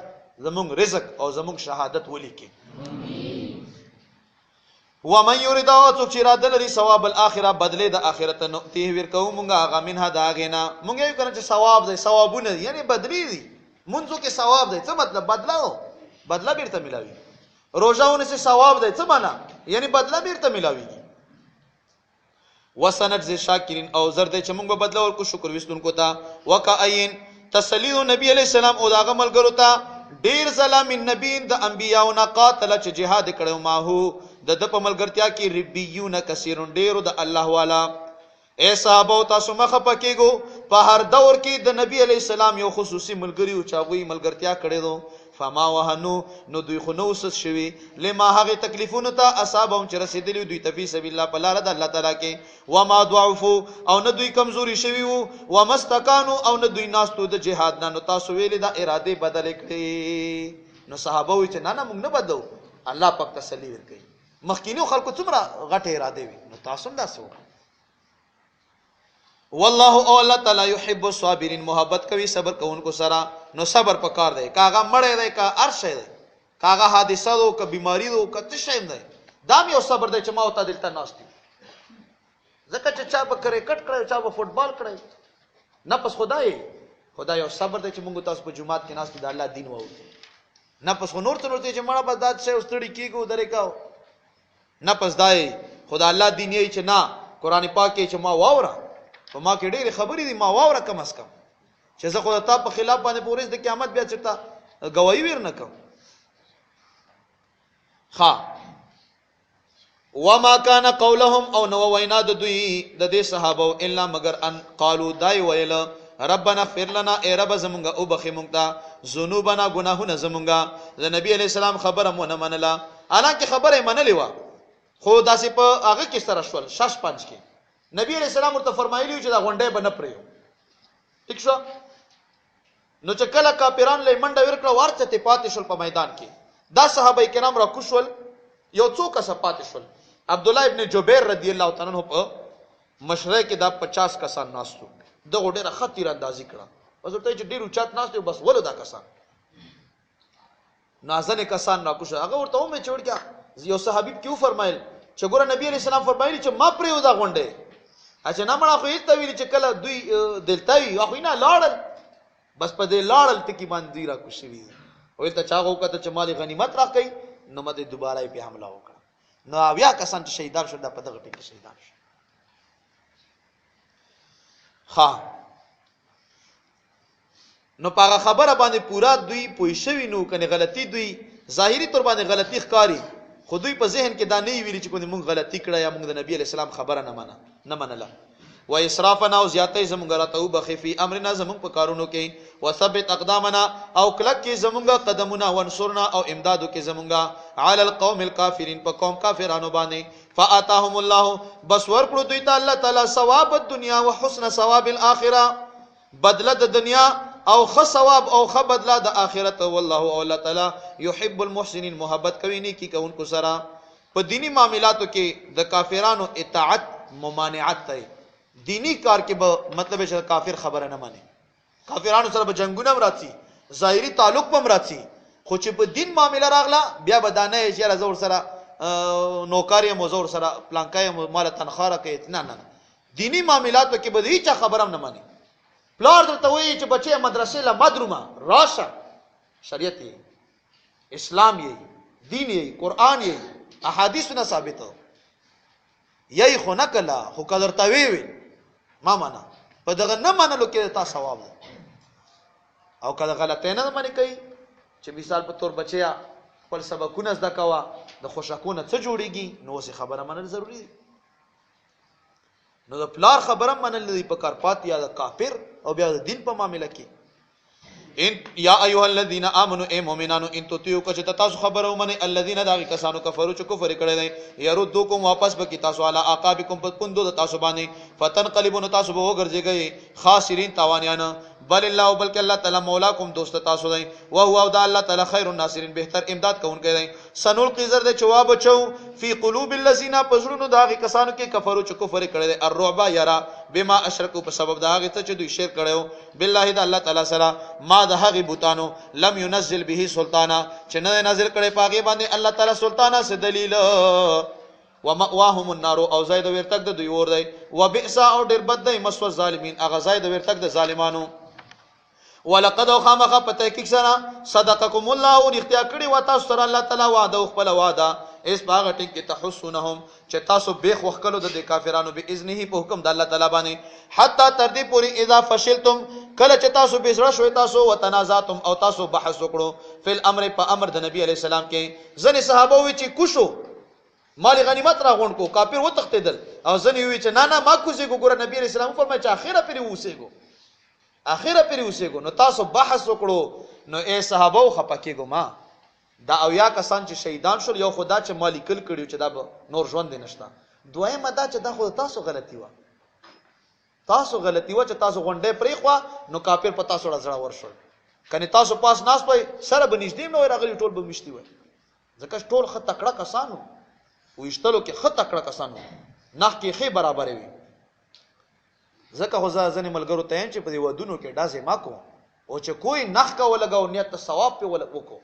زمونږ رزق او زمونږ شهادت ولیکي ومن يريد څوک چې اراده لري ثواب الاخره بدله د اخرت نؤتيه ورکو مونږه هغه منها داغینا مونږ یو کنه چې ثواب دی ثوابونه یعنی بدلی دي منځو کې ثواب دی څه مطلب بدله بیرته ملاوي روزاونه سے ثواب دی څه معنا یعنی بدله بیرته ملاوي وسنجزي الشاکرین او زرد چې موږ بدله ورکو شکر وستونکو ته وکاین تسلیل نبی علیہ السلام او دا عمل ګرو ته ډیر ظلم النبیین د انبیاء نه قاتل چې جهاد کړو ماهو د په ملګرتیا کې ربیون کثیرون ډیرو د الله والا اے صحابه تاسو مخه پکېګو په هر دور کې د نبی علیہ السلام یو خصوصي ملګری او چاغوي ملګرتیا کړي دو فما وهنو نو دوی خو نو وسس شوي لما هغه تکلیفونه ته اصحابهم چې رسیدلی دوی ته فی سبیل الله په لار د الله تعالی کې وما ضعفوا او نه دوی کمزوري شوي وو ومستکانو او نه دوی ناستو د جهاد نه نو تاسو ویلې د اراده بدل کړي نو صحابه وی چې نه موږ نه بدلو الله پاک تسلی ورکړي مخکینو خلکو څومره غټه اراده وي نو تاسو هم داسو والله او الله تعالی يحب الصابرین محبت کوي صبر کوونکو سره نو صبر پکار دی کاغه مړی دی کا ارشه دی کاغه حادثه دو کا بیماری دو کا تشیم دی دام یو صبر دی چې ما او تا دلته ناشتي زکه چې چا به کرکټ کړی چا به فوټبال کړی نه پس خدای یو صبر دی چې موږ تاسو په جمعات کې ناشتي د الله دین وو نه پس نور ته چې مړه به دات شي واستړي کیګو درې کاو نه پس دای خدای الله دین یې چې نه قران پاک کې چې ما واوره په ما کې ډېر خبرې دي ما واوره کم اس کم چې زه خو ته په خلاف باندې پورې د قیامت بیا چرته گواہی ور نه کوم ها وما كان قولهم او نو وینا د دوی د دې صحابه الا مگر ان قالوا دای ویل ربنا اغفر لنا اے رب زمونږه او بخې مونږ ته ذنوبنا گناهونه زمونږه د نبی علی السلام خبره مونږ نه منله حالانکه خبره منلې و خو داسې په هغه کې سره شول شش پنځ کې نبی علیہ السلام ورته فرمایلی چې دا غونډه به نه پریو ٹھیک شو نو چې کله کافران له منډه ورکړه ورته ته پاتې شول په میدان کې دا صحابه کرام را کوشول یو څوک کس پاتې شول عبد الله ابن جبیر رضی الله تعالی عنہ په مشرق کې دا 50 کسان ناستو د غوډه خطیر اندازي کړه وزرته چې ډیر اوچات ناستو بس ولو دا کسان نازنه کسان را کوشل هغه ورته مې چوڑ کیا یو صحابي کیوں فرمایل چې ګوره نبی علیہ السلام فرمایلی چې ما پریو دا غونډه اچھا نه مړه خو هیڅ تویل چې کله دوی دلتاوی خو نه لاړل بس په دې لاړل ټکی باندې را کوشوي او ته چاغو کته چې مال غنیمت راکې نو مده دوباره په حمله وکړه نو بیا کسان چې شهیدان شو د په دغه ټکی شهیدان شو ها نو پاغه خبره باندې پورا دوی پوي شوی نو کنه غلطی دوی ظاهری تور باندې غلطی ښکاری خو دوی په ذهن کې دا نه ویل چې کوم موږ غلطی کړه یا موږ د نبی علی السلام خبره نه منله و اسرافنا او زیاتې زمونږ راته او بخفي امرنا زمونږ په کارونو کې وثبت اقدامنا او کلک کې زمونږ قدمونه وانصرنا او امدادو کې زمونږ علی القوم الکافرین په قوم کافرانو باندې فاتاهم الله بس ورکړو دوی ته الله تعالی ثواب الدنیا وحسن ثواب الاخره بدله د دنیا او خ ثواب او خ بدله د اخرت والله او الله تعالی يحب المحسنين محبت کوي نیکی کوونکو سره په دینی معاملاتو کې د کافرانو اطاعت ممانعت ته دینی کار کې به مطلب چې کافر خبره نه مانی کافرانو سره به جنگونه مراتي ظاهری تعلق به مراتي خو چې په دین معاملې راغله بیا بدانه چې زور سره نوکاری موزور سره پلانکای مال تنخواه کې نه دینی معاملاتو کې به هیڅ خبره نه مانی پلار درته وایي چې بچي مدرسې لا مدرومه راشه شریعت یې اسلام یې دین یې قران یې احادیث نه ثابته یی خو نه کلا خو کلرته وی ما معنا په دغه نه منلو کې تا ثواب او کله غلطه نه مانی کوي چې مثال په تور بچیا خپل سبقونه زده کوا د خوشکونه څه جوړیږي نو څه خبره منل ضروری دي نو د پلار خبره منل دی په کار پات یا د کافر او بیا د دین په معاملې کې ان یا ایها الذین آمنوا ای مؤمنانو ان تطیعوا کچ تاسو خبرو منی الذین داغی کسانو کفروا چ کفر کړی دی يردوکم واپس بکی تاسو علی عقابکم پوندو تاسو باندې فتنقلبون تاسو به وګرځيږئ خاسرین تاوانیان بل الله بلک الله تعالی مولاکم دوست تاسو دی او هو او دا الله تعالی خیر الناصرین بهتر امداد کوونکی دی سنلقي زر د جواب چو فی قلوب الذین پزړونو داغی کسانو کې کفروا چ کفر کړی دی الرعب یرا بما اشرکوا په سبب داغی ته چې دوی شرک کړو بالله د الله تعالی سره ما د هغه بوتانو لم ينزل به سلطانا چې نه نازل کړي پاګې باندې الله تعالی سلطانا سے دلیل ومأواهم النار او زید ورتک د دوی ور دی وبئس او ډیر بد دی مسو ظالمین اغه زید ورتک د ظالمانو ولقد خامخ پتهکیک سره صدقکم الله ان اختیار کړي و تاسو سره الله تعالی وعده خپل وعده اس باغ ټیک کې تحسنهم چې تاسو بیخ وکړو د کافرانو به اذنه په حکم د الله تعالی باندې حتا تر دې پوری اذا فشلتم کله چې تاسو بیزړه شوي تاسو وتنازعتم او تاسو بحث وکړو فل امر په امر د نبی علی السلام کې ځنې صحابه وی چې کوشو مال غنیمت راغون کو کافر و تختیدل او ځنې وی چې نه ما کوزي ګور نبی علی السلام فرمایي چې اخیره پری وسېګو اخیره پری وسېګو نو تاسو بحث وکړو نو اے صحابه خپکیګو ما دا او یا کسان چې شهیدان شول یو خدا چې مالکل کړیو چې دا نور ژوند نشته دویمه دا چې دا خو تاسو غلطی و تاسو غلطی و چې تاسو غونډه پرې خو نو کافر په تاسو راځړه ورشل کني تاسو پاس ناس پي سره بنشدي نو راغلي ټول به مشتي وي ځکه ټول خط تکړه کسانو وښتلو کې خط تکړه کسانو نخ کې خې برابر وي ځکه خو ځنې ملګرو ته چې په دې ودونو کې ډازې ما کو او چې کوئی نخ کا ولګاو نیت ته ثواب په ول وکړو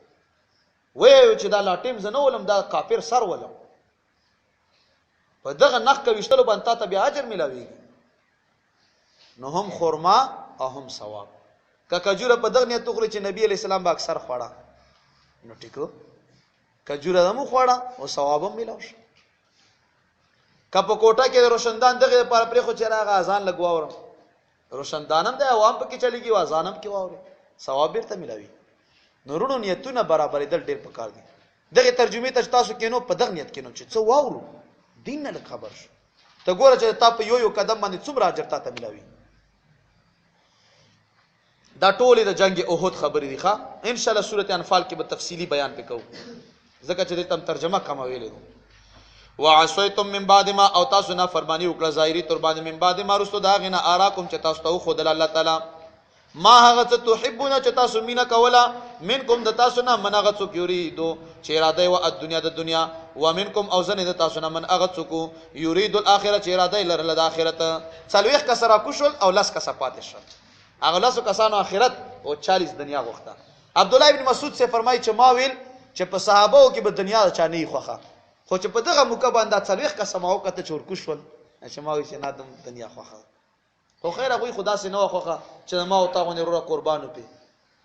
وې چې دا لاټیم زنه ولم دا کافر سر ولم په دغه نخ کا وشتلو باندې ته بیا اجر ملاويږي نو هم خرما او هم ثواب که کجوره په دغه نیت تخري چې نبی علی السلام با اکثر خوړه نو ټیکو کجوره دمو خوړه او ثواب هم ملاوي کپ کوټه کې روشندان دغه پر پرې خو چراغ اذان لګواورم روشندانم د عوام په کې چلیږي اذانم کې واوري ثواب ورته ملاوي نورونو نیتونه برابرې دل ډېر پکار دي دغه ترجمه ته تاسو کینو په دغه نیت کینو چې څو واورو دین نه خبر شو ته ګوره چې تا په یو قدم باندې څومره اجر ته ملاوي دا ټولې د جنگ احد خبرې دي ښا ان شاء الله سورته انفال کې به تفصیلی بیان وکړو ځکه چې تم ترجمه کم ویلې وعصیتم من بعد ما او تاسو نه فرمانی وکړه ظاهری تر باندې من بعد ما رسو دا غنه اراکم چې تاسو ته خو د الله تعالی ما هغه څه تحبون چې تاسو مینا کولا منکم د تاسو نه منغه څوک یریدو چې اراده و دنیا د دنیا و منکم او زنه د تاسو نه من هغه څوک یرید الاخره چې اراده لرله د اخرت څلويخ کسره کوشل او لاس کسه پاتې شو هغه لاسو کسانو اخرت او 40 دنیا غوښته عبد الله ابن مسعود سے فرمایي چې ما ویل چې په صحابه کې به دنیا چا نه خوخه خو چې په دغه موقع باندې څلويخ کسه ما وکړه چور کوشل چې ما وی چې نه د دنیا خوخه خو خیر هغه خدا سي نه خوخه چې ما او تاونه رو قربانو پی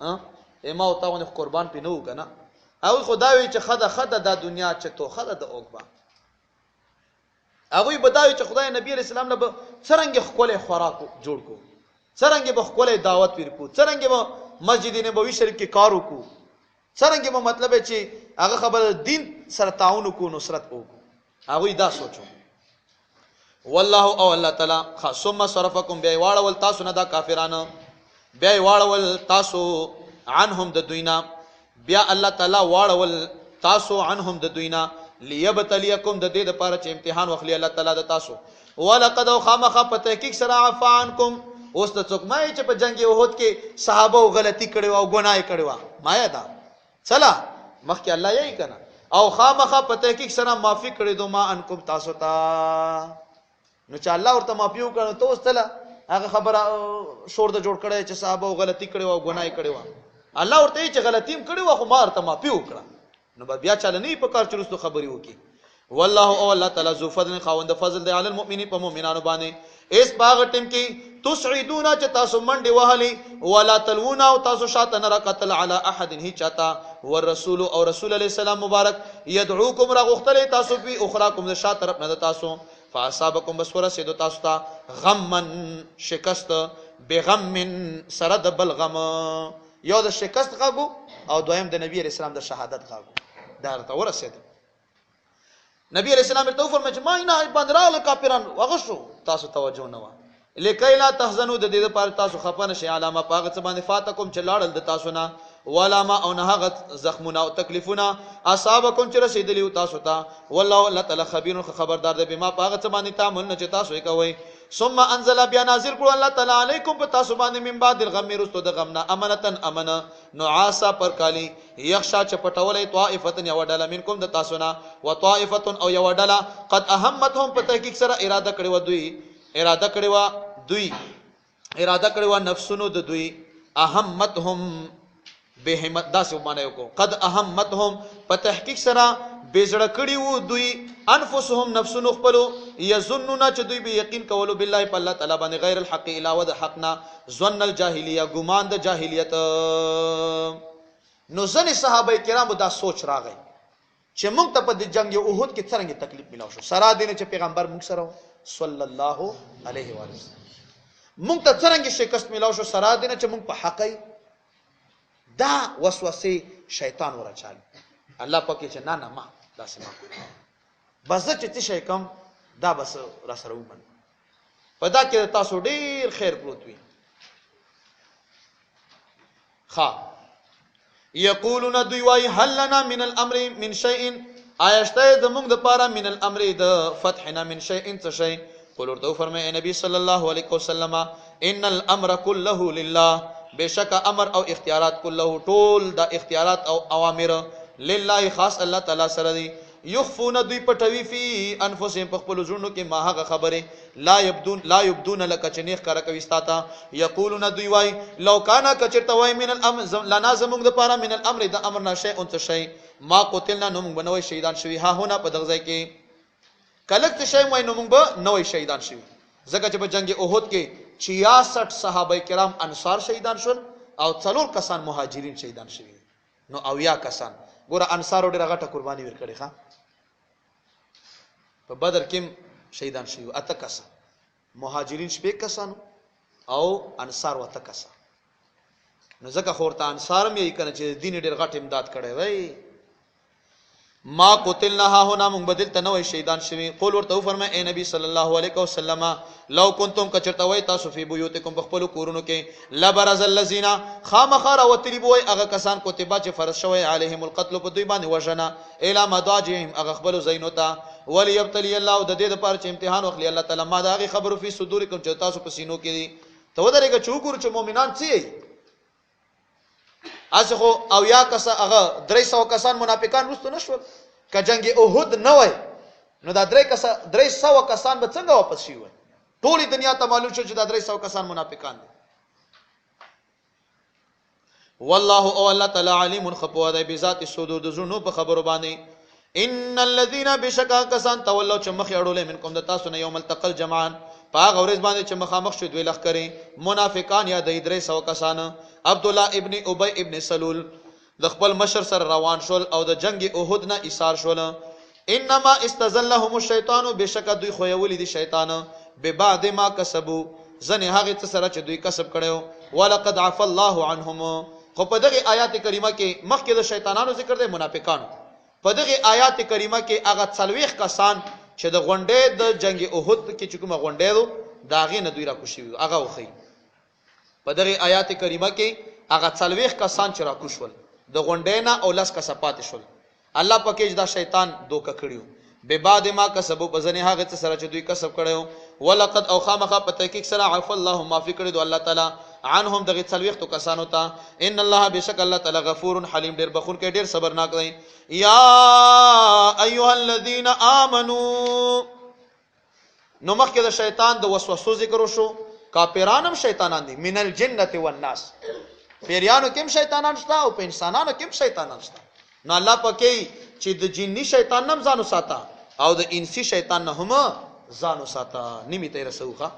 ها ما او تاونه قربان پی نو کنه هغه خدای چې خدا د دنیا چې تو خدا د اوګبا هغه بداوی چې خدای نبی علیہ السلام له څنګه خپل خوراک جوړ کو څنګه به خپل دعوت پیر کو څنګه به مسجد نبوي شریف کې کار وکړو څنګه به مطلب چې هغه خبر دین سره تعاون کو نصرت وکړو هغه دا سوچو والله او الله تعالی ثم صرفکم بیا واړول تاسو نه دا کافرانو بیا واړول تاسو عنهم د دوینا بیا الله تعالی واړول تاسو عنهم د دوینا ليبتليكم د دې لپاره چې امتحان واخلي الله تعالی د تاسو ولقد خامخ په تحقیق سره عفا عنکم اوس د څوک مې چې په جنگ احد کې صحابه غلطي کړي او ګناه کړي ما یادا چلا مخکې الله یې کنه او خامخ په تحقیق سره معافي کړي دو ما انکم تاسو ته نو چې الله ورته معافي وکړي ته اوس تله هغه خبره شور د جوړ کړي چې صحابه غلطي کړي او ګناه کړي الله ورته چې غلطیم کړي و خو ما ورته معافي وکړه نو بیا چاله نه په کار چلوستو خبري وکي والله او الله تعالی ذو فضل خوند فضل دی علی المؤمنین په مؤمنانو باندې اس باغ ټیم کې تسعدون چې تاسو منډه وهلي ولا تلون او تاسو شاته نه قتل علی احد هی چاته والرسول او رسول علی السلام مبارک يدعوکم رغختل تاسو په اخراکم د شاته طرف نه تاسو فاصابکم بسوره سید تاسو ته غمن شکست بغم سرد بلغم یو د شکست غاغو او دویم د نبی رسول الله د شهادت غاغو دا ته ورسید نبی علیہ السلام ته فرمایي ما نه باندې راغله کافرانو وغشو تاسو توجه نه و لکای لا تحزنوا د دې لپاره تاسو خفه نشئ علامه پاغه څه باندې فاتکم چې لاړل د تاسو نه ولا ما او نه هغه زخمونه او تکلیفونه اصابکم چې رسیدلی تاسو ته والله الله تعالی خبير خبردار دی بما پاغه څه باندې تعملون چې تاسو یې کوي ثم انزل بیا نازل کړو الله تعالی علیکم په تاسو باندې من بعد الغم رستو د غمنا امنتن امنه نعاسا پر کالی یخشا چې پټولې طائفتن یو ډله منکم د تاسو نه وطائفتن او یو ډله قد اهمتهم په تحقیق سره اراده کړی و نفسونو د دوی اهمتهم بهمت داسې معنی کو قد اهمتهم په تحقیق سره بزړه کړي وو دوی انفسهم نفسونو خپلو یظنون چې دوی به یقین کولو بالله په الله تعالی باندې غیر الحق علاوه د حقنا ظن الجاهلیه ګمان د جاهلیت نو ځنې صحابه کرامو دا سوچ راغی چې موږ ته په جنگ احد کې څنګه تکلیف ملاو شو سره دین چې پیغمبر موږ سره صلی الله علیه و سلم موږ ته څنګه شکست ملاو شو سره دین چې موږ په حقای دا وسوسه شیطان ورچال الله پاک چې نه ما دا سم بس چې شي کم دا بس را سره ومن په دا کې تاسو ډیر خیر پروت وي یقولون دوی وای هل لنا من الامر من شيء آیشته د موږ د پاره من الامر د فتحنا من شيء څه شي قل ورته فرمای نبی صلی الله علیه وسلم ان الامر كله لله بشک امر او اختیارات كله ټول د اختیارات او اوامر لله خاص الله تعالی سره دي یخفون دوی پټوي فی انفسهم په خپل ژوندو کې ما هغه خبره لا یبدون لك چنیخ کار کوي استاتا یقولون دوی وای لو کانا کچرته وای من الامر لنا زموږ د پاره من الامر د امر نشه اون څه شي ما قتلنا نو موږ بنوي شهیدان شوی ها هونه په دغه ځای کې کلک شي وای نو موږ به نوې شهیدان شوی ځکه چې په جنگ احد کې 66 صحابه کرام انصار شهیدان شول او 4 کسان مهاجرین شهیدان شوی نو او یا کسان ګوره انصار ډیره غټه قرباني ورکړي ښا په بدر کې شهیدان شوی اته کسان مهاجرین شپږ کسان او انصار وته کسان نو ځکه خورته انصار مې کنه چې دین ډیر غټ امداد کړي وای ما قتلنا ها هنا من بدل تنوي شهیدان شوی قول ورته فرمای اے نبی صلی الله علیه وسلم لو کنتم کچرتوي تاسو فی بیوتکم بخپل کورونو کې لبرز الذین خامخر وتلبوي هغه کسان کوتبه چې فرض شوی علیهم القتل په دوی باندې وجنا الی مداجهم هغه خپل زینوتا وليبتلی الله د دې لپاره چې امتحان وکړي الله تعالی ما دا هغه خبرو فی صدورکم چې تاسو په سینو کې دي ته ودرېګه چوکور چې مؤمنان څه اسخو او یا کس هغه 300 کسان منافقان رستو نشول ک جنگ احد نه وای نو دا 300 کسان به څنګه واپس شي وای ټولي دنیا ته معلوم شو چې دا 300 کسان منافقان دي والله او الله تعالی علیم خبر دی بذات الصدور د زونو په خبرو باندې ان الذين بشکا کسان تولوا چې مخ اړولې منکم د تاسو نه یوم التقل جمعان پاغ اورز باندې چې مخامخ شو دوی لخ کړي منافقان یا د 300 کسان عبد الله ابن ابي ابن سلول د خپل مشر سره روان شول او د جنگ احد نه ایثار شول انما استزلهم الشیطان بشک دوی خو یولې دي شیطان به بعد ما کسبوا زنه هغه څه سره چې دوی کسب کړو ولقد عفى الله عنهم خو په دغه آیات کریمه کې مخکې د شیطانانو ذکر دی منافقانو په دغه آیات کریمه کې هغه 40 کسان چې د غونډې د جنگ احد کې چې کومه غونډې دو داغه نه دوی را کوشي هغه وخی په دغه آیات کریمه کې هغه 40 کسان چې را کوشول د غونډې نه او لاس کا صفات شول الله پکې دا شیطان دوکه کړیو به بعد ما کسبو بزنه هغه څه سره چې دوی کسب کړو ولقد او خامخه په تحقیق سره عف الله معفي کړی دو الله تعالی عنهم دغه 40 کسانو ته ان الله بشک الله تعالی غفور حلیم ډیر بخون کې ډیر صبرناک دی یا ایها الذين امنوا نو مخکې د شیطان د وسوسو ذکر وشو کافرانم شیطانان دي من الجنه والناس پیریانو کوم شیطانان شته او په انسانانو کوم شیطانان شته نو الله پکې چې د جنی شیطان نم ځانو ساته او د انسی شیطان نه هم ځانو ساته نیمه تیر سوخه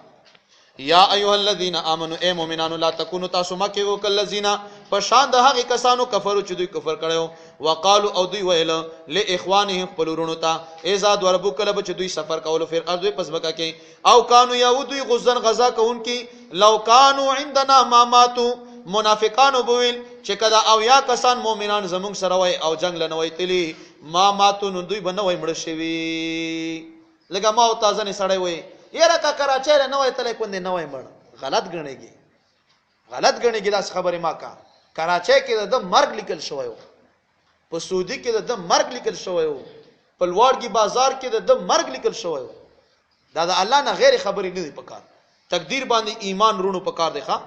یا ایها الذين امنوا اے مومنانو لا تکونوا تاسو مکه وکلذین پشان د هغه کسانو کفرو چې دوی کفر کړو وقالو او دوی ویل ل اخوانهم پلورونو ته ایزاد وربو کله چې دوی سفر کولو فر ارض پس بکا کې او کانوا یهودی غزن غزا کوونکی لو کانوا عندنا ما ماتوا منافقانو بویل چې کدا او یا کسان مؤمنان زمون سره وای او جنگ لنوي تلی ما ماتو نو دوی بنوي مړ شوی لکه ما او تازه نه سړی وای یاره کا کراچۍ له نوې تلې کوندې نوې مړ غلط ګڼيږي داس خبره ما کا کراچۍ کې د مرګ لیکل شوی و په سعودي کې د مرګ لیکل شوی و په لوړګي بازار کې د مرګ لیکل شوی و دا د الله نه غیر خبرې نه دی پکار تقدیر باندې ایمان رونو پکار دی ښا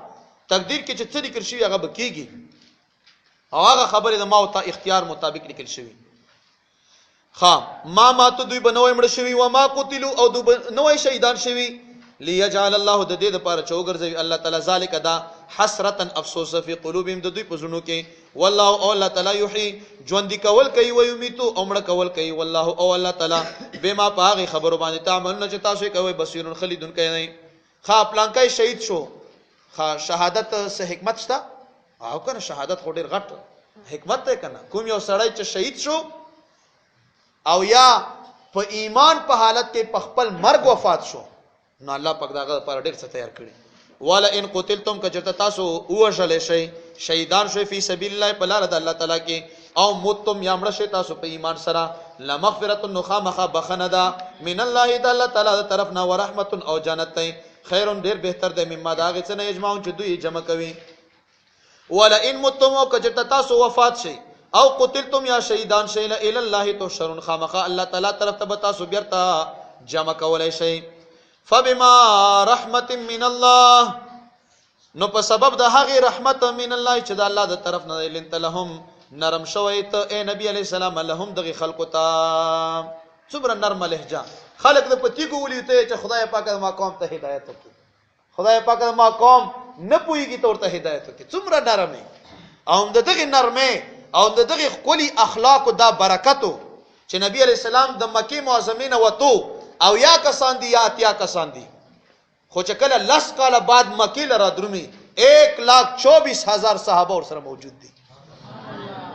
تقدیر کې چې څه لیکل شوی هغه بکیږي او هغه خبره د ما او تا اختیار مطابق لیکل شوی ښا ما ته دوی بنوي مړ شوی و ما قتلوا او دوی نوې شهیدان شوی ليجعل الله د دې لپاره چوغرځي الله تعالی ذالک دا حسرتا افسوس فی قلوبهم د دوی په زړونو کې والله او الله تعالی یحیی ژوند کول کوي و یمیتو او مړ کول کوي والله او الله تعالی بما پاغي خبرو باندې تعملون چې تاسو کوي بصیرون خلیدون کوي خا پلانکای شهید شو خا شهادت سه حکمت شته او کنه شهادت خو ډیر غټ حکمت ده کنه کوم یو سړی چې شهید شو او یا په ایمان په حالت کې په خپل مرګ وفات شو نو الله پاک داغه پر ډیر څه تیار کړی ولا ان قتلتم کجرت تاسو وشل شي شهیدان شوي فی سبیل الله په لار د الله تعالی کې او متم یا مړ شي تاسو په ایمان سره لمغفرۃ نخامخ بخندا من الله تعالی طرفنا ورحمت او جنت خیر ډیر بهتر ده مما داغه څه نه اجماع چې دوی جمع کوي ولا ان متم کجرت تاسو وفات شي او قتلتم یا شهیدان شي الى الله تحشرون خامخ الله تعالی طرف ته تاسو بیرته جمع کولای شي فبما رحمت من الله نو په سبب د هغه رحمت من الله چې د الله د طرف نه لنت لهم نرم شوی ته اے نبی علی السلام لهم دغه خلق ته صبر نرم لهجه خلق د پتی ګولې ته چې خدای پاک ما قوم ته هدایت وکړي خدای پاک ما قوم نه پويږي ته ورته هدایت وکړي څومره نرمه او د دغه نرمه او د دغه خولي اخلاق دا برکتو چې نبی علی السلام د مکه معظمه نه وته او یا کسان دي یا اتیا کسان دي خو چې کله لس کال بعد مکه لرا درومي 1,24,000 صحابه ور سره موجود دي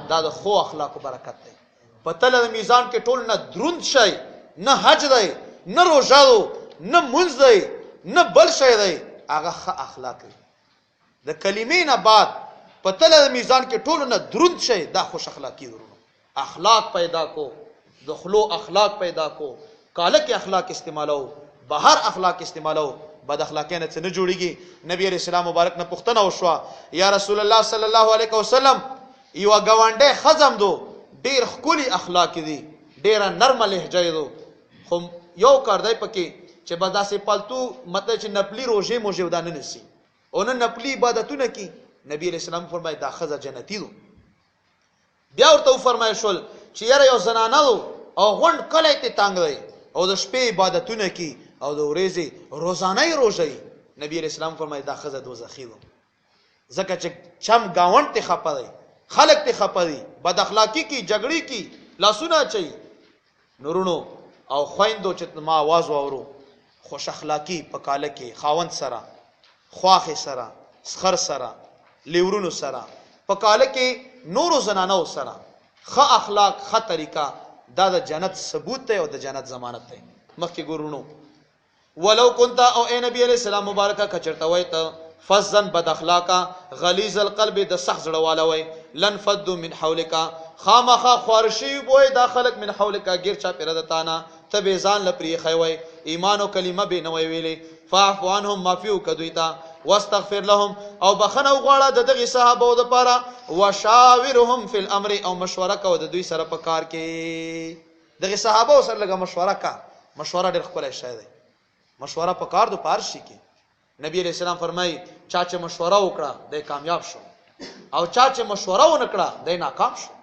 دا د خو اخلاق برکت دی په تل د میزان کې ټول نه دروند شي نه حج دی نه روزه نه منځ دی نه بل شي دی هغه ښه اخلاق دی د کلمې نه بعد په تل د میزان کې ټول نه دروند شي دا خوش اخلاقی ورونو اخلاق پیدا کو د خلو اخلاق پیدا کو کاله کې اخلاق استعمالو بهر اخلاق استعمالو بد اخلاقیانه څه نه جوړیږي نبی علیہ السلام مبارک نه پوښتنه وشوه یا رسول الله صلی الله علیه وسلم یو غوانډه خزم دو ډیر خولي اخلاق دي ډیر نرم لهجه دو خو یو کار دی پکې چې بداسه پالتو مطلب چې نپلی روزه موجه ودانه نسی او نه نپلی عبادتونه کی نبی علیہ السلام فرمای دا خزه جنتی دو بیا ورته فرمایي شول چې یاره یو زنانه دو او غوند کله ته تنگ دی او د شپې عبادتونه کی او د ورځې روزانه روزي نبی علیہ السلام فرمایي دا خزه دوزخی دو زکه چې چم گاوند ته خپه خلق ته خپه دي بد اخلاقی کی جګړی کی لاسونه چي نورونو او خويندو چې ما आवाज واورو خوش اخلاقی پکاله کې خاوند سره خواخه سره سخر سره لیورونو سره پکاله کې نورو زنانو سره خ اخلاق خ طریقہ دا د جنت ثبوت ته او د جنت ضمانت ته مخکې ګورونو ولو كنت او اے نبی علیہ السلام مبارکه کچرته وای ته فزن بد اخلاقا غلیظ القلب د سخت زړه والا وای لن فد من حولک خامخ خورشی بوې داخلك من حولک غیر چا پیره دتانا تبه ځان لپری خوي ایمان او کلمه به نوې ویلې فاعف عنهم معفو کدویتا واستغفر لهم او بخنه غواړه د دغه صحابه د پاره وشاورهم فی الامر او مشوره کو د دوی سره په کار کې دغه صحابه سره لګه مشوره کا مشوره ډېر خپل شای دی مشوره په کار د پارشي کې نبی علیہ السلام فرمای چا چې مشوره وکړه د کامیاب شو او چا چې مشوره ونه کړه د ناکام شو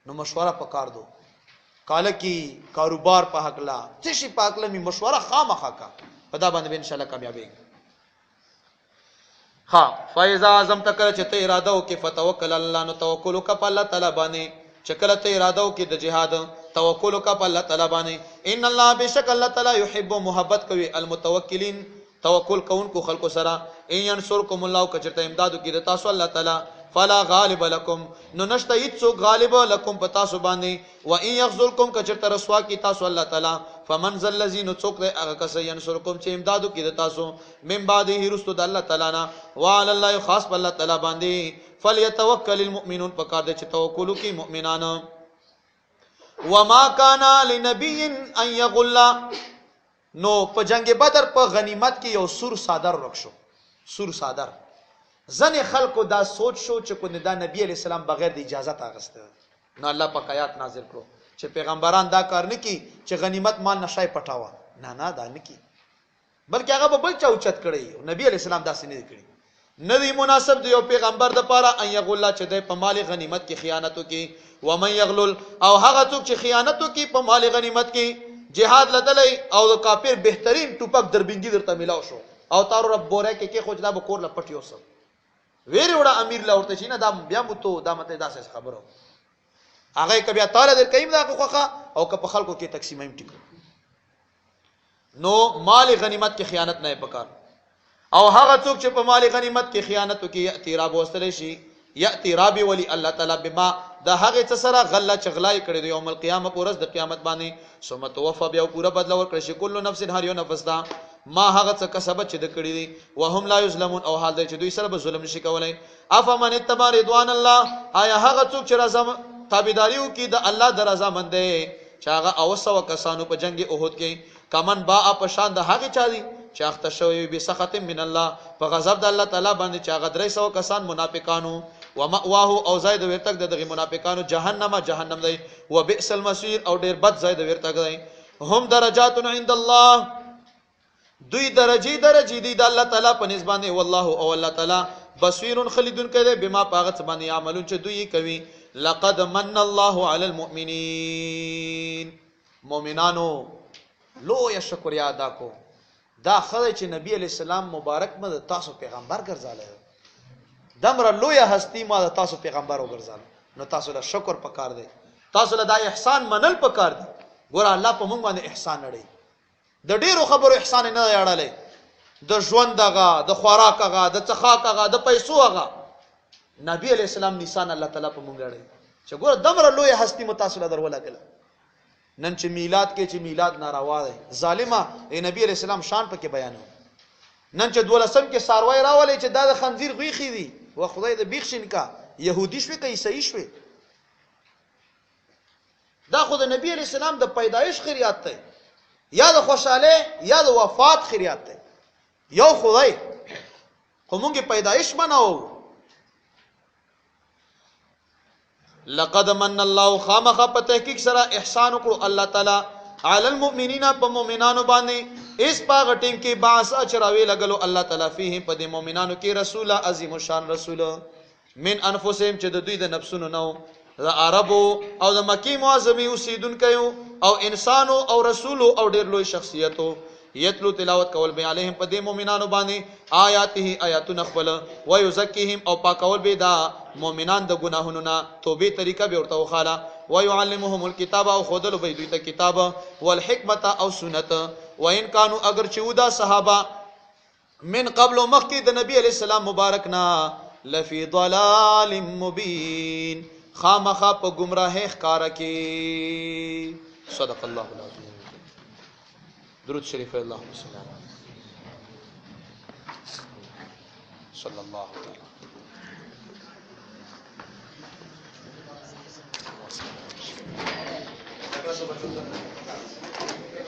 نو مشوره په کار دو کاله کی کاروبار په حق لا څه شي په حق لا می مشوره خامخا کا پدا باندې ان شاء الله کامیابی ها فایزا اعظم تکر چې ته اراده وکې فتوکل الله نو توکل وکړه په الله تعالی باندې چې کله ته اراده وکې د جهاد توکل وکړه په الله تعالی باندې ان الله بشک الله تعالی يحب محبت کوي المتوکلین توکل کوونکو خلکو سره ان ينصركم الله کچته امدادو کې د تاسو الله تعالی فلا غالب لكم نو نشته هیڅ غالب لكم پتا سو باندې و ان يخذلكم کچته رسوا کی تاسو الله تعالی فمن ذل الذين څوک دې هغه کس ينصركم چې امدادو کې د تاسو من بعده رستو د الله تعالی نه وعلى الله خاص په الله تعالی باندې فليتوکل المؤمنون پکار دې چې توکل کوي مؤمنان وما كان لنبي ان يغل نو په جنگ بدر په غنیمت کې یو سور صادر رخصو سور صادر ځنې خلکو دا سوچ شو چې کو دا نبی علیہ السلام بغیر د اجازت اغسته نو الله پاک آیات نازل کړو چې پیغمبران دا کار نه کی چې غنیمت مال نشای پټاوه نه دا نه کی بلکې هغه به بل چا اوچت کړی نبی علیہ السلام داسې نه کړی ندی مناسب دی یو پیغمبر د پاره ان یغل چې د په مال غنیمت کې خیانتو کې و من یغلل او هغه څوک چې خیانتو کې په مال غنیمت کې جهاد لدلی او د کافر بهترین ټوپک دربینګي درته ملاو شو او تاسو رب بوره کې خو دا به کور لپټ یو سم ویری وړه امیر لا ورته شي نه دا بیا مو ته دا مته داسې خبرو هغه کبیا تعالی در کیم دا خوخه او که په خلکو کې تقسیمایم ټیک نو مال غنیمت کې خیانت نه پکار او هغه څوک چې په مال غنیمت کې خیانت کوي یاتی راب وستل شي یاتی رابي ولی الله تعالی بما دا هغه څه سره غله چغلای کړي د یوم القیامت پورز د قیامت باندې ثم توفى بیا پورا بدل ورکړي شي کله نفس هر یو نفس دا ما هغه څه کسب چې د کړي دي وهم لا یظلمون او حال دی چې دوی سره به ظلم نشي کولای افمن اتبع رضوان الله آیا هغه څوک چې رضا تابعداریو کې د الله د رضا مند دی چې هغه اوسو کسانو په جنگ احد کې کمن با په شان د هغه چا دي چې اخته شوی به سخط من الله په غضب د الله تعالی باندې چې هغه 300 کسان منافقانو و مأواه او زید ورتک دغه منافقانو جهنم دی و بئس المصير او ډیر بد زید ورتک دی هم درجات عند الله دوی درجه دي د الله تعالی په نسبت والله او الله تعالی بصیر خلیدون کړي بما پاغت باندې عملون چې دوی کوي لقد من الله على المؤمنين مؤمنانو لو یا شکریا ادا کو دا خدای چې نبی علیہ السلام مبارک مده تاسو پیغمبر ګرځاله دمر لوی هستی ما تاسو پیغمبر وګرځاله نو تاسو له شکر پکار دی تاسو له دا احسان منل پکار دی ګور الله په موږ باندې احسان نړۍ د ډیرو خبرو احسان نه یاړلې د ژوند دغه د خوراک هغه د څخاک هغه د پیسو هغه نبی علیہ السلام نشان الله تعالی په موږ اړې چې ګور دمر لوی هستی متاسو له درول کله نن چې میلاد کې چې میلاد ناروا دی ظالمه نبی علیہ السلام شان پکې بیانو نن چې دولسم کې ساروی راولې چې دا د خنزیر غوخي دي و خدای د بیخشن کا يهودي شوي که عیسائی شوي دا خو د نبی علیہ السلام د پیدایش خیریات ته یا د خوشاله یا د وفات خیریات ته یو خدای خو مونږه پیدایش بناو لقد من الله خامخ په تحقیق سره احسان وکړو الله تعالی علی المؤمنین په مؤمنانو باندې اس پاغ ټیم کې باس اچراوي لګلو الله تعالی فيه په دې مؤمنانو کې رسول عظیم شان رسول من انفسهم چې د دوی د نفسونو نو د عربو او د مکی معظمي اوسیدونکو او انسانو او رسول او ډیر لوی شخصیتو یتلو تلاوت کول به علیهم په دې مؤمنانو باندې آیاته آیاتونه خپل و یزکیهم او پاکول به دا مؤمنان د ګناهونو نه توبې طریقه به ورته وخاله و يعلمهم الكتاب او خودل به دوی ته کتاب والحکمت او سنت و ان كانوا اگر چودا صحابه من قبل مخکې د نبی علی السلام مبارک نا لفی ضلال مبین خامخا په گمراهی ښکارا کې صدق الله العظیم درود شریف اللهم صل علی صلی الله تعالی